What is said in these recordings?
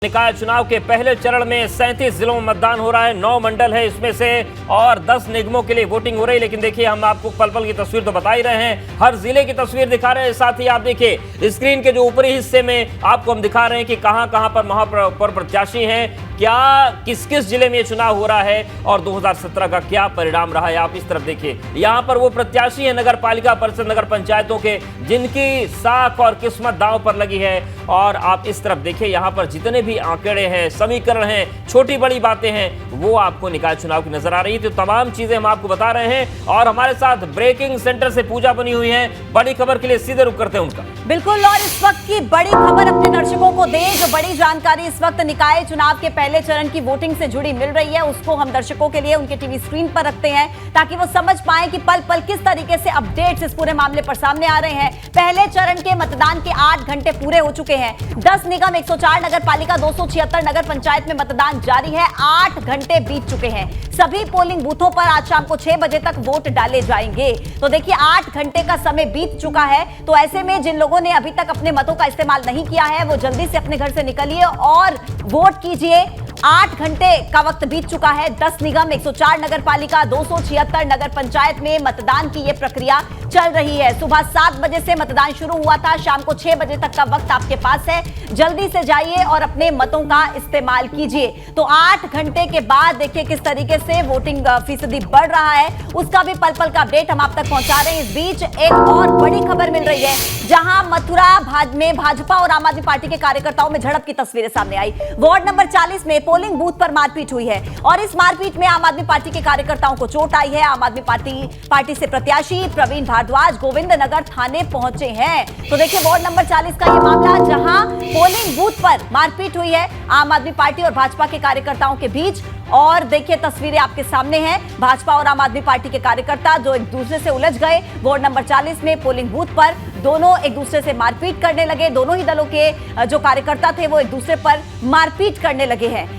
निकाय चुनाव के पहले चरण में 37 जिलों में मतदान हो रहा है। 9 मंडल है इसमें से और 10 निगमों के लिए वोटिंग हो रही है। लेकिन देखिए, हम आपको पल पल की तस्वीर तो बता ही रहे हैं, हर जिले की तस्वीर दिखा रहे हैं। साथ ही आप देखिए स्क्रीन के जो ऊपरी हिस्से में आपको हम दिखा रहे हैं कि कहां कहां पर महापौर प्रत्याशी हैं, क्या किस किस जिले में ये चुनाव हो रहा है और 2017 का क्या परिणाम रहा है। आप इस तरफ देखिए, यहां पर वो प्रत्याशी है नगर पालिका परिषद नगर पंचायतों के जिनकी साख और किस्मत दांव पर लगी है। और आप इस तरफ देखिए, यहां पर जितने भी आंकड़े हैं, समीकरण हैं, छोटी बड़ी बातें हैं, वो आपको निकाय चुनाव की नजर आ रही है। तो तमाम चीजें हम आपको बता रहे हैं और हमारे साथ ब्रेकिंग सेंटर से पूजा बनी हुई है। बड़ी खबर के लिए सीधे रुख करते हैं उनका। बिल्कुल, और इस वक्त की बड़ी खबर अपने दर्शकों को दे, जो बड़ी जानकारी इस वक्त निकाय चुनाव के पहले चरण की वोटिंग से जुड़ी मिल रही है, उसको हम दर्शकों के लिए उनके टीवी स्क्रीन पर रखते हैं ताकि वो समझ पाएं कि पल पल किस तरीके से अपडेट्स इस पूरे मामले पर सामने आ रहे हैं। पहले चरण के मतदान के 8 घंटे पूरे हो चुके हैं। 10 निगम, 104 नगर पालिका, 276 नगर पंचायत में मतदान जारी है। 8 घंटे बीत चुके हैं। सभी पोलिंग बूथों पर आज शाम को 6 बजे तक वोट डाले जाएंगे। तो देखिए, 8 घंटे का समय बीत चुका है। तो ऐसे में जिन लोगों ने अभी तक अपने मतों का इस्तेमाल नहीं किया है, वो जल्दी से अपने घर से निकलिए और वोट कीजिए। 8 घंटे का वक्त बीत चुका है। 10 निगम, 104 नगर पालिका, 276 नगर पंचायत में मतदान की यह प्रक्रिया चल रही है। सुबह 7 बजे से मतदान शुरू हुआ था, शाम को 6 बजे तक का वक्त आपके पास है। जल्दी से जाइए और अपने मतों का इस्तेमाल कीजिए। तो 8 घंटे के बाद देखिए किस तरीके से वोटिंग फीसदी बढ़ रहा है, उसका भी पल पल का अपडेट हम आप तक पहुंचा रहे हैं। इस बीच एक और बड़ी खबर मिल रही है, जहां मथुरा में भाजपा और आम आदमी पार्टी के कार्यकर्ताओं में झड़प की तस्वीरें सामने आई। वार्ड नंबर 40 में पोलिंग बूथ पर मारपीट हुई है और इस मारपीट में आम आदमी पार्टी के कार्यकर्ताओं को चोट आई है। आम आदमी पार्टी से प्रत्याशी प्रवीण भारद्वाज गोविंद नगर थाने पहुंचे हैं। तो देखिए, वार्ड नंबर 40 का यह मामला, जहां पोलिंग बूथ पर मारपीट हुई है आम आदमी पार्टी और भाजपा के कार्यकर्ताओं के बीच। और देखिए, तस्वीरें आपके सामने हैं। भाजपा और आम आदमी पार्टी के कार्यकर्ता जो एक दूसरे से उलझ गए। वार्ड नंबर 40 में पोलिंग बूथ पर दोनों एक दूसरे से मारपीट करने लगे। दोनों ही दलों के जो कार्यकर्ता थे वो एक दूसरे पर मारपीट करने लगे हैं।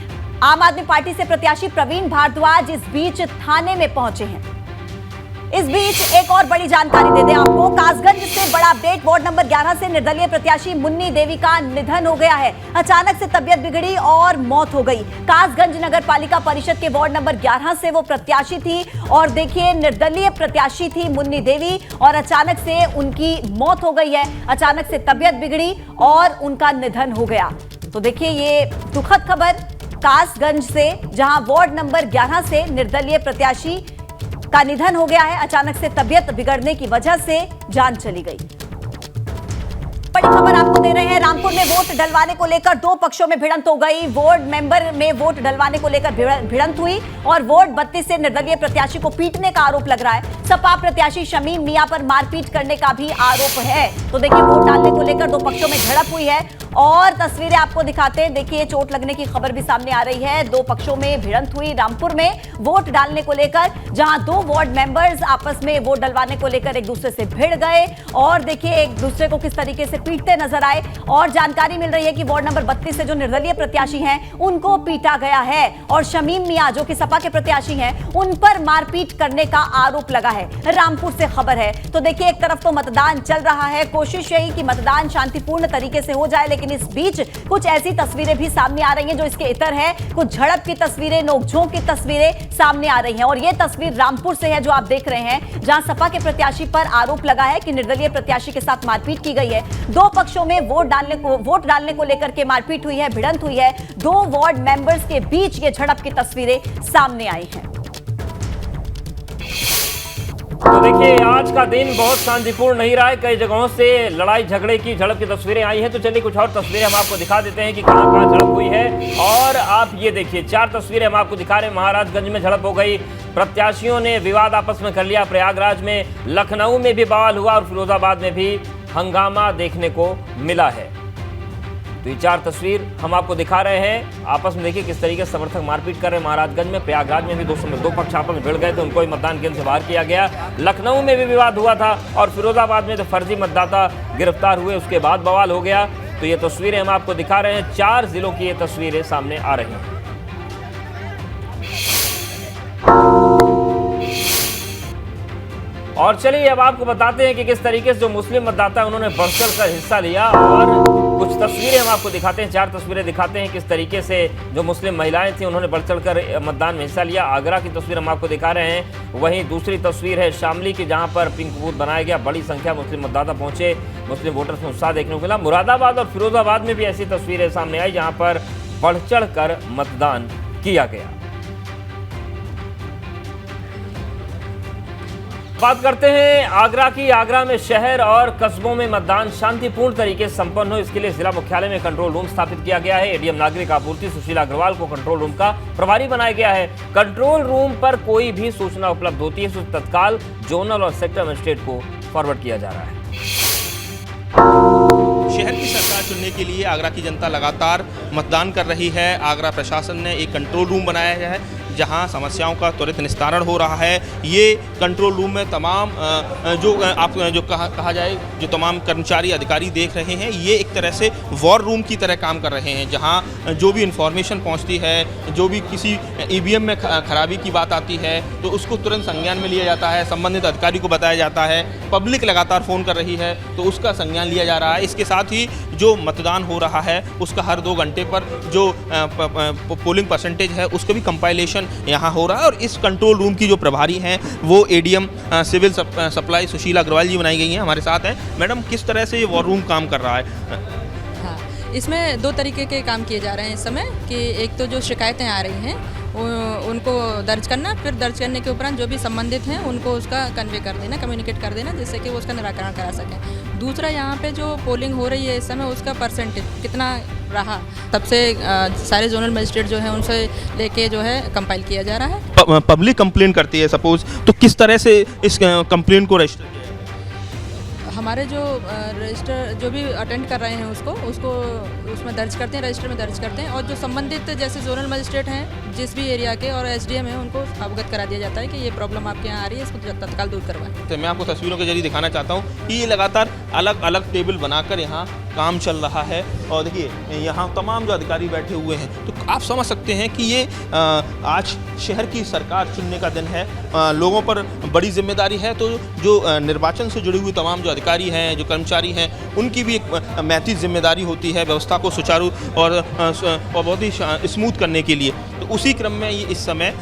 आम आदमी पार्टी से प्रत्याशी प्रवीण भारद्वाज इस बीच थाने में पहुंचे हैं। इस बीच एक और बड़ी जानकारी दे दें आपको, कासगंज से बड़ा अपडेट। वार्ड नंबर 11 से निर्दलीय प्रत्याशी मुन्नी देवी का निधन हो गया है। अचानक से तबियत बिगड़ी और मौत हो गई। कासगंज नगर पालिका परिषद के वार्ड नंबर 11 से वो प्रत्याशी थी और देखिए, निर्दलीय प्रत्याशी थी मुन्नी देवी और अचानक से उनकी मौत हो गई है। अचानक से तबियत बिगड़ी और उनका निधन हो गया। तो देखिए, ये दुखद खबर कासगंज से, जहां वार्ड नंबर 11 से निर्दलीय प्रत्याशी का निधन हो गया है। अचानक से तबियत बिगड़ने की वजह से जान चली गई। बड़ी खबर आपको दे रहे हैं, रामपुर में वोट डलवाने को लेकर 2 पक्षों में भिड़ंत हो गई। वार्ड मेंबर में वोट डलवाने को लेकर भिड़ंत हुई और वार्ड 32 से निर्दलीय प्रत्याशी को पीटने का आरोप लग रहा है। सपा प्रत्याशी शमीम मियां पर मारपीट करने का भी आरोप है। तो देखिए, वोट डालने को लेकर 2 पक्षों में झड़प हुई है और तस्वीरें आपको दिखाते हैं। देखिए, चोट लगने की खबर भी सामने आ रही है। 2 पक्षों में भिड़ंत हुई रामपुर में वोट डालने को लेकर, जहां 2 वार्ड मेंबर्स आपस में वोट डलवाने को लेकर एक दूसरे से भिड़ गए और देखिए, एक दूसरे को किस तरीके से पीटते नजर आए। और जानकारी मिल रही है कि वार्ड नंबर 32 से जो निर्दलीय प्रत्याशी हैं, उनको पीटा गया है और शमीम मियां जो कि सपा के प्रत्याशी हैं, उन पर मारपीट करने का आरोप लगा है। रामपुर से खबर है। तो देखिए, एक तरफ तो मतदान चल रहा है, कोशिश यही कि मतदान शांतिपूर्ण तरीके से हो जाए, लेकिन इस बीच कुछ ऐसी तस्वीरें भी सामने आ रही हैं जो इसके इतर है। कुछ झड़प की तस्वीरें, नोकझोंक की तस्वीरें सामने आ रही हैं और यह तस्वीर रामपुर से है जो आप देख रहे हैं, जहां सपा के प्रत्याशी पर आरोप लगा है कि निर्दलीय प्रत्याशी के साथ मारपीट की गई है। 2 पक्षों में वोट डालने को लेकर के मारपीट हुई है, भिड़ंत हुई है। 2 वार्ड मेंबर्स के बीच ये झड़प की तस्वीरें सामने आई हैं। तो देखिए, आज का दिन बहुत शांतिपूर्ण नहीं रहा है। कई जगहों से लड़ाई झगड़े की झड़प की तस्वीरें आई हैं। तो चलिए, कुछ और तस्वीरें हम आपको दिखा देते हैं कि कहां कहां झड़प हुई है। और आप ये देखिए, 4 तस्वीरें हम आपको दिखा रहे हैं। महाराजगंज में झड़प हो गई, प्रत्याशियों ने विवाद आपस में कर लिया। प्रयागराज में, लखनऊ में भी बवाल हुआ और फिरोजाबाद में भी हंगामा देखने को मिला है। तो ये 4 तस्वीर हम आपको दिखा रहे हैं। आपस में देखिए किस तरीके से समर्थक मारपीट कर रहे हैं। महाराजगंज में, प्रयागराज में भी 2 पक्ष आपस में भिड़ गए थे, उनको ही मतदान केंद्र से बाहर किया गया। लखनऊ में भी विवाद हुआ था और फिरोजाबाद में तो फर्जी मतदाता गिरफ्तार हुए, उसके बाद बवाल हो गया। तो ये तस्वीरें हम आपको दिखा रहे हैं। 4 जिलों की ये तस्वीरें सामने आ रही हैं। और चलिए, अब आपको बताते हैं कि किस तरीके से जो मुस्लिम मतदाता उन्होंने बढ़ चढ़ कर हिस्सा लिया और कुछ तस्वीरें हम आपको दिखाते हैं, 4 तस्वीरें दिखाते हैं किस तरीके से जो मुस्लिम महिलाएं थी उन्होंने बढ़ चढ़कर मतदान में हिस्सा लिया। आगरा की तस्वीर हम आपको दिखा रहे हैं। वहीं दूसरी तस्वीर है शामली की, जहां पर पिंक बूथ बनाया गया, बड़ी संख्या मुस्लिम मतदाता पहुंचे, मुस्लिम वोटर्स में उत्साह देखने को मिला। मुरादाबाद और फिरोजाबाद में भी ऐसी तस्वीरें सामने आई जहां पर बढ़ चढ़कर मतदान किया गया। बात करते हैं आगरा की। आगरा में शहर और कस्बों में मतदान शांतिपूर्ण तरीके से संपन्न हो, इसके लिए जिला मुख्यालय में कंट्रोल रूम स्थापित किया गया है। एडीएम नागरिक आपूर्ति सुशीला अग्रवाल को कंट्रोल रूम का प्रभारी बनाया गया है। कंट्रोल रूम पर कोई भी सूचना उपलब्ध होती है तो तत्काल जोनल और सेक्टर मजिस्ट्रेट को फॉरवर्ड किया जा रहा है। शहर की सरकार चुनने के लिए आगरा की जनता लगातार मतदान कर रही है। आगरा प्रशासन ने एक कंट्रोल रूम बनाया है जहां समस्याओं का त्वरित निस्तारण हो रहा है। ये कंट्रोल रूम में तमाम कहा जाए जो तमाम कर्मचारी अधिकारी देख रहे हैं, ये एक तरह से वॉर रूम की तरह काम कर रहे हैं, जहां जो भी इंफॉर्मेशन पहुंचती है, जो भी किसी ईवीएम में खराबी की बात आती है तो उसको तुरंत संज्ञान में लिया जाता है, संबंधित अधिकारी को बताया जाता है। पब्लिक लगातार फ़ोन कर रही है तो उसका संज्ञान लिया जा रहा है। इसके साथ ही जो मतदान हो रहा है उसका हर 2 घंटे पर जो पोलिंग परसेंटेज है उसका भी कंपाइलेशन यहाँ हो रहा है। और इस कंट्रोल रूम की जो प्रभारी हैं वो ADM civil supply Sushila Agarwal ji बनाई गई हैं, हमारे साथ हैं। मैडम, किस तरह से ये वॉर रूम काम कर रहा है? हाँ, इसमें 2 तरीके के काम किए जा रहे हैं इस समय कि एक तो जो शिकायतें आ रही हैं उनको दर्ज करना, फिर दर्ज करने के उपरांत जो भी संबंधित हैं उनको उसका कन्वे कर देना, कम्युनिकेट कर देना, जिससे कि वो उसका निराकरण करा सकें। दूसरा, यहाँ पे जो पोलिंग हो रही है इस समय उसका परसेंटेज कितना रहा, तब से सारे जोनल मजिस्ट्रेट जो हैं उनसे लेके जो है कंपाइल किया जा रहा है। पब्लिक कंप्लेन करती है सपोज, तो किस तरह से इस कंप्लेन को रजिस्टर किया? हमारे जो रजिस्टर जो भी अटेंड कर रहे हैं उसको उसमें दर्ज करते हैं, रजिस्टर में दर्ज करते हैं, और जो संबंधित जैसे जोनल मजिस्ट्रेट हैं जिस भी एरिया के और एसडीएम हैं उनको अवगत करा दिया जाता है कि ये प्रॉब्लम आपके यहाँ आ रही है, इसको तत्काल दूर करवाएं। तो मैं आपको तस्वीरों के जरिए दिखाना चाहता हूँ कि ये लगातार अलग अलग टेबल बनाकर यहाँ काम चल रहा है। और देखिए यहाँ तमाम जो अधिकारी बैठे हुए हैं, तो आप समझ सकते हैं कि ये आज शहर की सरकार चुनने का दिन है, लोगों पर बड़ी जिम्मेदारी है। तो जो निर्वाचन से जुड़ी हुई तमाम जो अधिकारी हैं, जो कर्मचारी हैं, उनकी भी एक महती जिम्मेदारी होती है व्यवस्था को सुचारू और बहुत ही स्मूथ करने के लिए। तो उसी क्रम में ये इस समय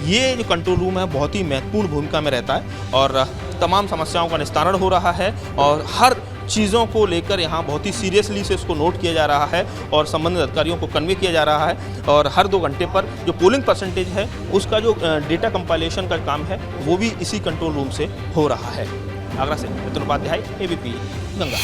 ये जो कंट्रोल रूम है बहुत ही महत्वपूर्ण भूमिका में रहता है और तमाम समस्याओं का निस्तारण हो रहा है और हर चीज़ों को लेकर यहाँ बहुत ही सीरियसली से इसको नोट किया जा रहा है और संबंधित अधिकारियों को कन्वे किया जा रहा है। और हर 2 घंटे पर जो पोलिंग परसेंटेज है उसका जो डेटा कंपाइलेशन का काम है वो भी इसी कंट्रोल रूम से हो रहा है। आगरा से मिथुन उपाध्याय, एबीपी गंगा।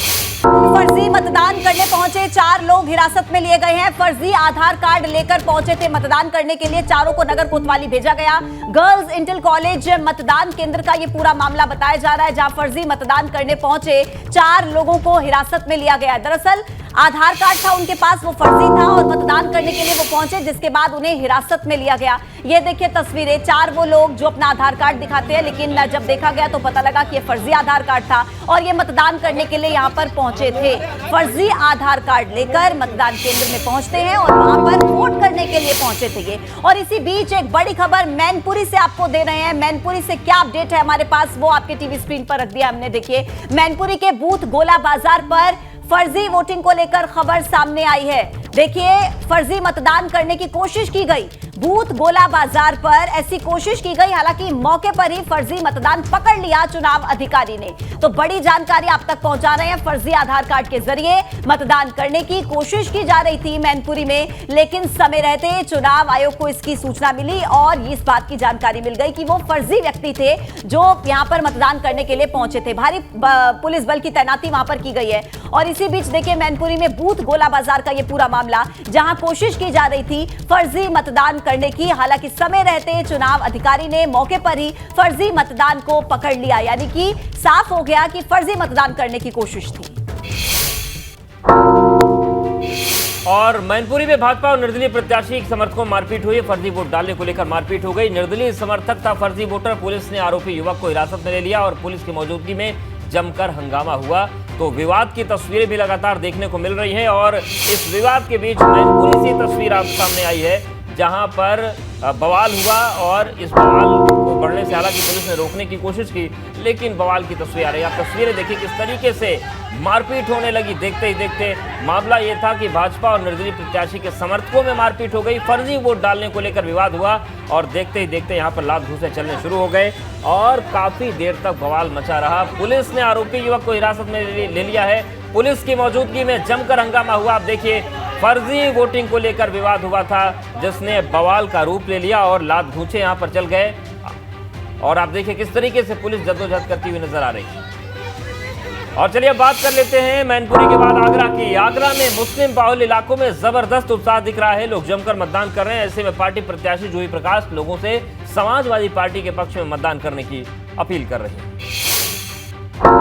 फर्जी मतदान करने पहुंचे 4 लोग हिरासत में लिए गए हैं। फर्जी आधार कार्ड लेकर पहुंचे थे मतदान करने के लिए, चारों को नगर कोतवाली भेजा गया। गर्ल्स इंटर कॉलेज मतदान केंद्र का ये पूरा मामला बताया जा रहा है, जहां फर्जी मतदान करने पहुंचे 4 लोगों को हिरासत में लिया गया। दरअसल आधार कार्ड था उनके पास, वो फर्जी था और मतदान करने के लिए वो पहुंचे, जिसके बाद उन्हें हिरासत में लिया गया। ये देखिए तस्वीरें, 4 वो लोग जो अपना आधार कार्ड दिखाते हैं, लेकिन जब देखा गया तो पता लगा कि ये फर्जी आधार कार्ड था और ये मतदान करने के लिए यहाँ पर पहुंचे थे। फर्जी आधार कार्ड लेकर मतदान केंद्र में पहुंचते हैं और वहां पर वोट करने के लिए पहुंचे थे ये। और इसी बीच एक बड़ी खबर मैनपुरी से आपको दे रहे हैं। मैनपुरी से क्या अपडेट है हमारे पास, वो आपके टीवी स्क्रीन पर रख दिया हमने। देखिए मैनपुरी के बूथ गोला बाजार पर फर्जी वोटिंग को लेकर खबर सामने आई है। देखिए फर्जी मतदान करने की कोशिश की गई, बूथ गोला बाजार पर ऐसी कोशिश की गई, हालांकि मौके पर ही फर्जी मतदान पकड़ लिया चुनाव अधिकारी ने। तो बड़ी जानकारी आप तक पहुंचा रहे हैं। फर्जी आधार कार्ड के जरिए मतदान करने की कोशिश की जा रही थी मैनपुरी में, लेकिन समय रहते चुनाव आयोग को इसकी सूचना मिली और इस बात की जानकारी मिल गई कि वो फर्जी व्यक्ति थे जो यहां पर मतदान करने के लिए पहुंचे थे। भारी पुलिस बल की तैनाती वहां पर की गई है। और इसी बीच देखिए मैनपुरी में बूथ गोला बाजार का ये पूरा मामला, जहां कोशिश की जा रही थी फर्जी मतदान करने की, हालांकि समय रहते चुनाव अधिकारी ने मौके पर ही फर्जी मतदान को पकड़ लिया, यानी कि साफ हो गया कि फर्जी मतदान करने की कोशिश थी। और मैनपुरी में भाजपा और निर्दलीय प्रत्याशी के समर्थकों में मारपीट हुई। फर्जी वोट डालने को लेकर मारपीट हो गई। निर्दलीय समर्थक था फर्जी वोटर, पुलिस ने आरोपी युवक को हिरासत में ले लिया और पुलिस की मौजूदगी में जमकर हंगामा हुआ। तो विवाद की तस्वीरें भी लगातार देखने को मिल रही हैं और इस विवाद के बीच मैनपुरी से तस्वीर आप सामने आई है जहां पर बवाल हुआ और इस बवाल को बढ़ने से हालांकि पुलिस ने रोकने की कोशिश की, लेकिन बवाल की तस्वीर आ रही है। आप तस्वीरें देखिए किस तरीके से मारपीट होने लगी। देखते ही देखते मामला ये था कि भाजपा और निर्दलीय प्रत्याशी के समर्थकों में मारपीट हो गई, फर्जी वोट डालने को लेकर विवाद हुआ और देखते ही देखते यहाँ पर लात घूंसे चलने शुरू हो गए और काफी देर तक बवाल मचा रहा। पुलिस ने आरोपी युवक को हिरासत में ले लिया है। पुलिस की मौजूदगी में जमकर हंगामा हुआ। आप देखिए फर्जी वोटिंग को लेकर विवाद हुआ था, जिसने बवाल का रूप ले लिया और लात घूंचे यहाँ पर चल गए। और आप देखिए किस तरीके से पुलिस जद्दोजहद करती हुई नजर आ रही है। और चलिए बात कर लेते हैं मैनपुरी के बाद आगरा की। आगरा में मुस्लिम बाहुल इलाकों में जबरदस्त उत्साह दिख रहा है, लोग जमकर मतदान कर रहे हैं। ऐसे में पार्टी प्रत्याशी जूही प्रकाश लोगों से समाजवादी पार्टी के पक्ष में मतदान करने की अपील कर रही है।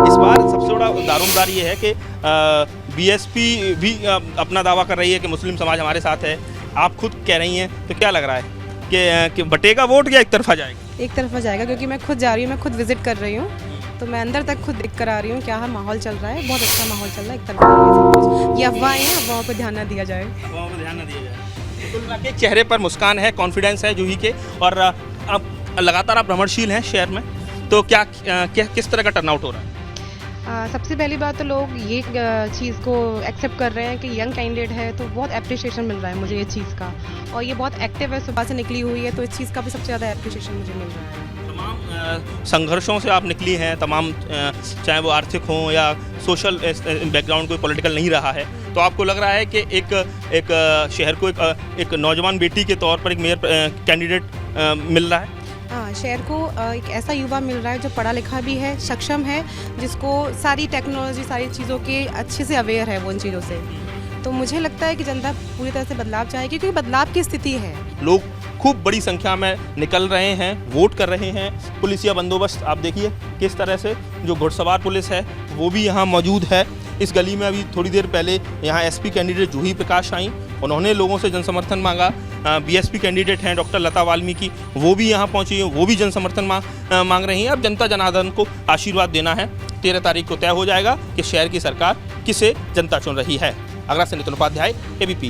इस बार सबसे बड़ा दारोमदार ये है कि बीएसपी भी अपना दावा कर रही है कि मुस्लिम समाज हमारे साथ है। आप खुद कह रही हैं, तो क्या लग रहा है कि बटेगा वोट या एक तरफा जाएगा? एक तरफा जाएगा, क्योंकि मैं खुद जा रही हूँ, मैं खुद विजिट कर रही हूँ, तो मैं अंदर तक खुद देख कर आ रही हूँ क्या माहौल चल रहा है। बहुत अच्छा माहौल चल रहा है, एक तरफा ये अफवाहें हैं, अफवाहों पर ध्यान न दिया जाए। अफवाहों पर ध्यान न दिया जाए। कुल मिला के चेहरे पर मुस्कान है, कॉन्फिडेंस है जूही के, और अब लगातार आप भ्रमणशील हैं शहर में, तो क्या किस तरह का टर्नआउट हो रहा है? सबसे पहली बात तो लोग ये चीज़ को एक्सेप्ट कर रहे हैं कि यंग कैंडिडेट है, तो बहुत अप्रिशिएशन मिल रहा है मुझे ये चीज़ का, और ये बहुत एक्टिव है, सुबह से निकली हुई है, तो इस चीज़ का भी सबसे ज़्यादा अप्रिशिएशन मुझे मिल रहा है। तमाम संघर्षों से आप निकली हैं, तमाम चाहे वो आर्थिक हों या सोशल बैकग्राउंड कोई पॉलिटिकल नहीं रहा है, तो आपको लग रहा है कि एक शहर को एक नौजवान बेटी के तौर पर एक मेयर कैंडिडेट मिल रहा है? हाँ, शहर को एक ऐसा युवा मिल रहा है जो पढ़ा लिखा भी है, सक्षम है, जिसको सारी टेक्नोलॉजी, सारी चीज़ों के अच्छे से अवेयर है वो, इन चीज़ों से। तो मुझे लगता है कि जनता पूरी तरह से बदलाव चाहेगी, क्योंकि बदलाव की स्थिति है। लोग खूब बड़ी संख्या में निकल रहे हैं, वोट कर रहे हैं। पुलिसिया बंदोबस्त आप देखिए किस तरह से, जो घुड़सवार पुलिस है वो भी यहाँ मौजूद है। इस गली में अभी थोड़ी देर पहले यहाँ एसपी कैंडिडेट जूही प्रकाश आई, उन्होंने लोगों से जनसमर्थन मांगा। बीएसपी कैंडिडेट हैं डॉक्टर लता वाल्मीकि, वो भी यहाँ पहुँची हैं, वो भी जनसमर्थन मांग रही हैं। अब जनता जनार्दन को आशीर्वाद देना है। 13 तारीख को तय हो जाएगा कि शहर की सरकार किसे जनता चुन रही है। आगरा से नितिन उपाध्याय, एबीपी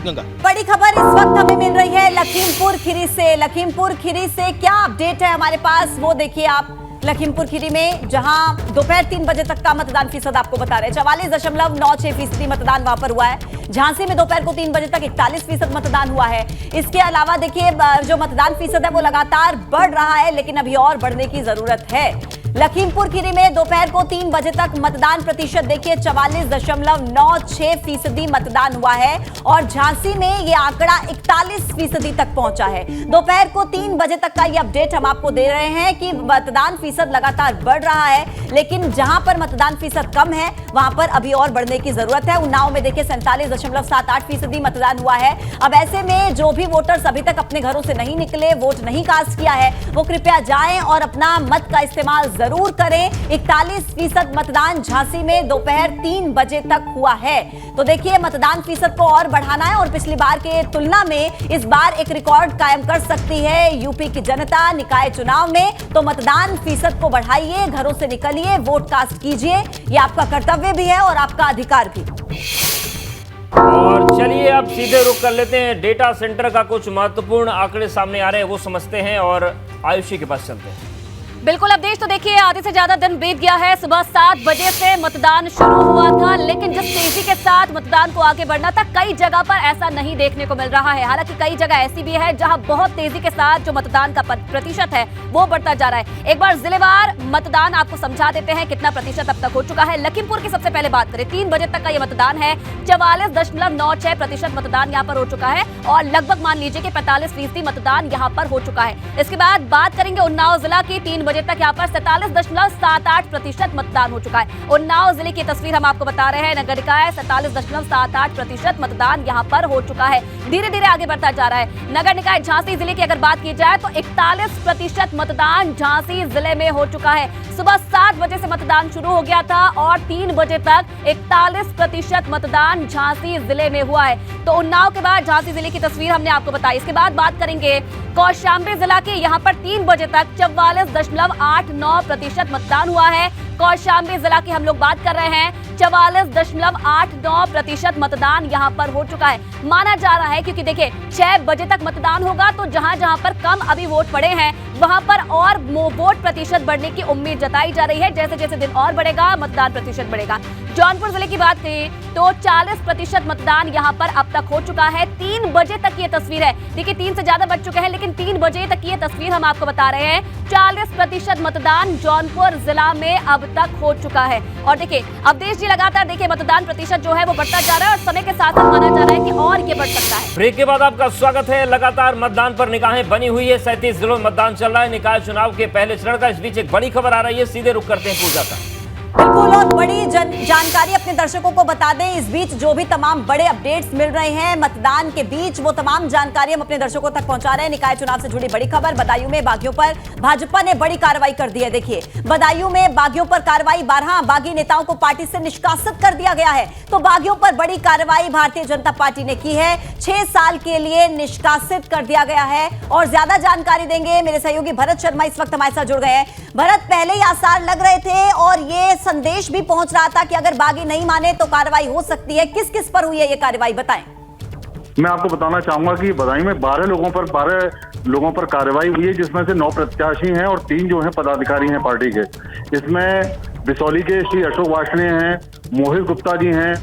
गंगा। बड़ी खबर इस वक्त हमें मिल रही है लखीमपुर खीरी से। लखीमपुर खीरी से क्या अपडेट है हमारे पास, वो देखिए आप। लखीमपुर खीरी में जहां दोपहर 3 बजे तक का मतदान फीसद आपको बता रहे हैं, 44.96% मतदान वहां पर हुआ है। झांसी में दोपहर को 3 बजे तक 41% मतदान हुआ है। इसके अलावा देखिए जो मतदान फीसद है वो लगातार बढ़ रहा है, लेकिन अभी और बढ़ने की जरूरत है। लखीमपुर खीरी में दोपहर को 3 बजे तक मतदान प्रतिशत देखिए 44.96% मतदान हुआ है और झांसी में ये आंकड़ा 41% तक पहुंचा है। दोपहर को 3 बजे तक का ये अपडेट हम आपको दे रहे हैं कि मतदान फीसद लगातार बढ़ रहा है, लेकिन जहां पर मतदान फीसद कम है वहां पर अभी और बढ़ने की जरूरत है। उन्नाव में देखिए 47.78% मतदान हुआ है। अब ऐसे में जो भी वोटर्स अभी तक अपने घरों से नहीं निकले, वोट नहीं कास्ट किया है, वो कृपया जाएं और अपना मत का इस्तेमाल जरूर करें। 41% मतदान झांसी में दोपहर 3 बजे तक हुआ है। तो देखिए मतदान फीसद को और बढ़ाना है और पिछली बार के तुलना में इस बार एक रिकॉर्ड कायम कर सकती है यूपी की जनता निकाय चुनाव में। तो मतदान फीसद को बढ़ाइए, घरों से निकलिए, वोट कास्ट कीजिए, ये आपका कर्तव्य भी है और आपका अधिकार भी। और चलिए अब सीधे रुख कर लेते हैं, डेटा सेंटर का कुछ महत्वपूर्ण आंकड़े सामने आ रहे हैं, वो समझते हैं और आयुषी के पास चलते हैं। बिल्कुल अवधेश, तो देखिए आधे से ज्यादा दिन बीत गया है। सुबह 7 बजे से मतदान शुरू हुआ था, लेकिन जिस तेजी के साथ मतदान को आगे बढ़ना था, कई जगह पर ऐसा नहीं देखने को मिल रहा है। हालांकि कई जगह ऐसी भी है जहां बहुत तेजी के साथ जो मतदान का प्रतिशत है वो बढ़ता जा रहा है। एक बार जिलेवार मतदान आपको समझा देते हैं कितना प्रतिशत अब तक हो चुका है। लखीमपुर की सबसे पहले बात करें, 3 बजे तक का ये मतदान है, 44.96% मतदान यहाँ पर हो चुका है और लगभग मान लीजिए कि 45% मतदान यहाँ पर हो चुका है। इसके बाद बात करेंगे उन्नाव जिला की, 3 बजे तक यहाँ पर 47.78% मतदान हो चुका है। उन्नाव जिले की तस्वीर हम आपको बता रहे हैं, नगर निकाय 47.78% मतदान यहाँ पर हो चुका है। धीरे धीरे आगे बढ़ता जा रहा है। नगर निकाय झांसी जिले की अगर बात की जाए तो 41% मतदान झांसी जिले में हो चुका है। सुबह 7 बजे से मतदान शुरू हो गया था और 3 बजे तक 41% मतदान झांसी जिले में हुआ है। तो उन्नाव के बाद झांसी जिले की तस्वीर हमने आपको बताई। इसके बाद बात करेंगे कौशाम्बी जिला की, यहाँ पर 3 बजे तक 44.89% मतदान हुआ है। कौशाम्बी जिला की हम लोग बात कर रहे हैं, 44.89% मतदान यहां पर हो चुका है। माना जा रहा है क्योंकि देखिए 6 बजे तक मतदान होगा तो जहां जहां पर कम अभी वोट पड़े हैं वहां पर और वोट प्रतिशत बढ़ने की उम्मीद जताई जा रही है। जैसे जैसे दिन और बढ़ेगा मतदान प्रतिशत बढ़ेगा। जौनपुर जिले की बात करें तो 40% मतदान यहां पर अब तक हो चुका है। 3 बजे तक ये तस्वीर है, देखिए 3 से ज्यादा बज चुके हैं लेकिन 3 बजे तक ये तस्वीर हम आपको बता रहे हैं। 40% मतदान जौनपुर जिला में अब तक हो चुका है। और देखिए अवधेश जी लगातार देखिए मतदान प्रतिशत जो है वो बढ़ता जा रहा है और समय के साथ साथ माना जा रहा है कि और ये बढ़ सकता है। ब्रेक के बाद आपका स्वागत है। लगातार मतदान पर निगाहें बनी हुई है। 37 जिलों में मतदान चल रहा है निकाय चुनाव के पहले चरण का। इस बीच एक बड़ी खबर आ रही है, सीधे रुख करते हैं पूजा का। बिल्कुल, और बड़ी जानकारी अपने दर्शकों को बता दें। इस बीच जो भी तमाम बड़े अपडेट्स मिल रहे हैं मतदान के बीच, वो तमाम जानकारी हम अपने दर्शकों तक पहुंचा रहे हैं। निकाय चुनाव से जुड़ी बड़ी खबर, बदायूं में बागियों पर भाजपा ने बड़ी कार्रवाई कर दी है। देखिए बदायूं में बागियों पर कार्रवाई, 12 बागी नेताओं को पार्टी से निष्कासित कर दिया गया है। तो बागियों पर बड़ी कार्रवाई भारतीय जनता पार्टी ने की है। 6 साल के लिए निष्कासित कर दिया गया है। और ज्यादा जानकारी देंगे मेरे सहयोगी भरत शर्मा, इस वक्त हमारे साथ जुड़ गए हैं। भरत, पहले ही आसार लग रहे थे और ये संदेश भी पहुंच रहा था कि अगर बागी नहीं माने तो कार्रवाई हो सकती है। किस किस पर हुई है ये कार्रवाई, बताएं। मैं आपको बताना चाहूंगा कि बदायूं में 12 लोगों पर कार्रवाई हुई है, जिसमें से 9 प्रत्याशी हैं और 3 जो हैं पदाधिकारी हैं पार्टी के। इसमें बिसौली के श्री अशोक वार्ष्णेय हैं, मोहित गुप्ता जी हैं,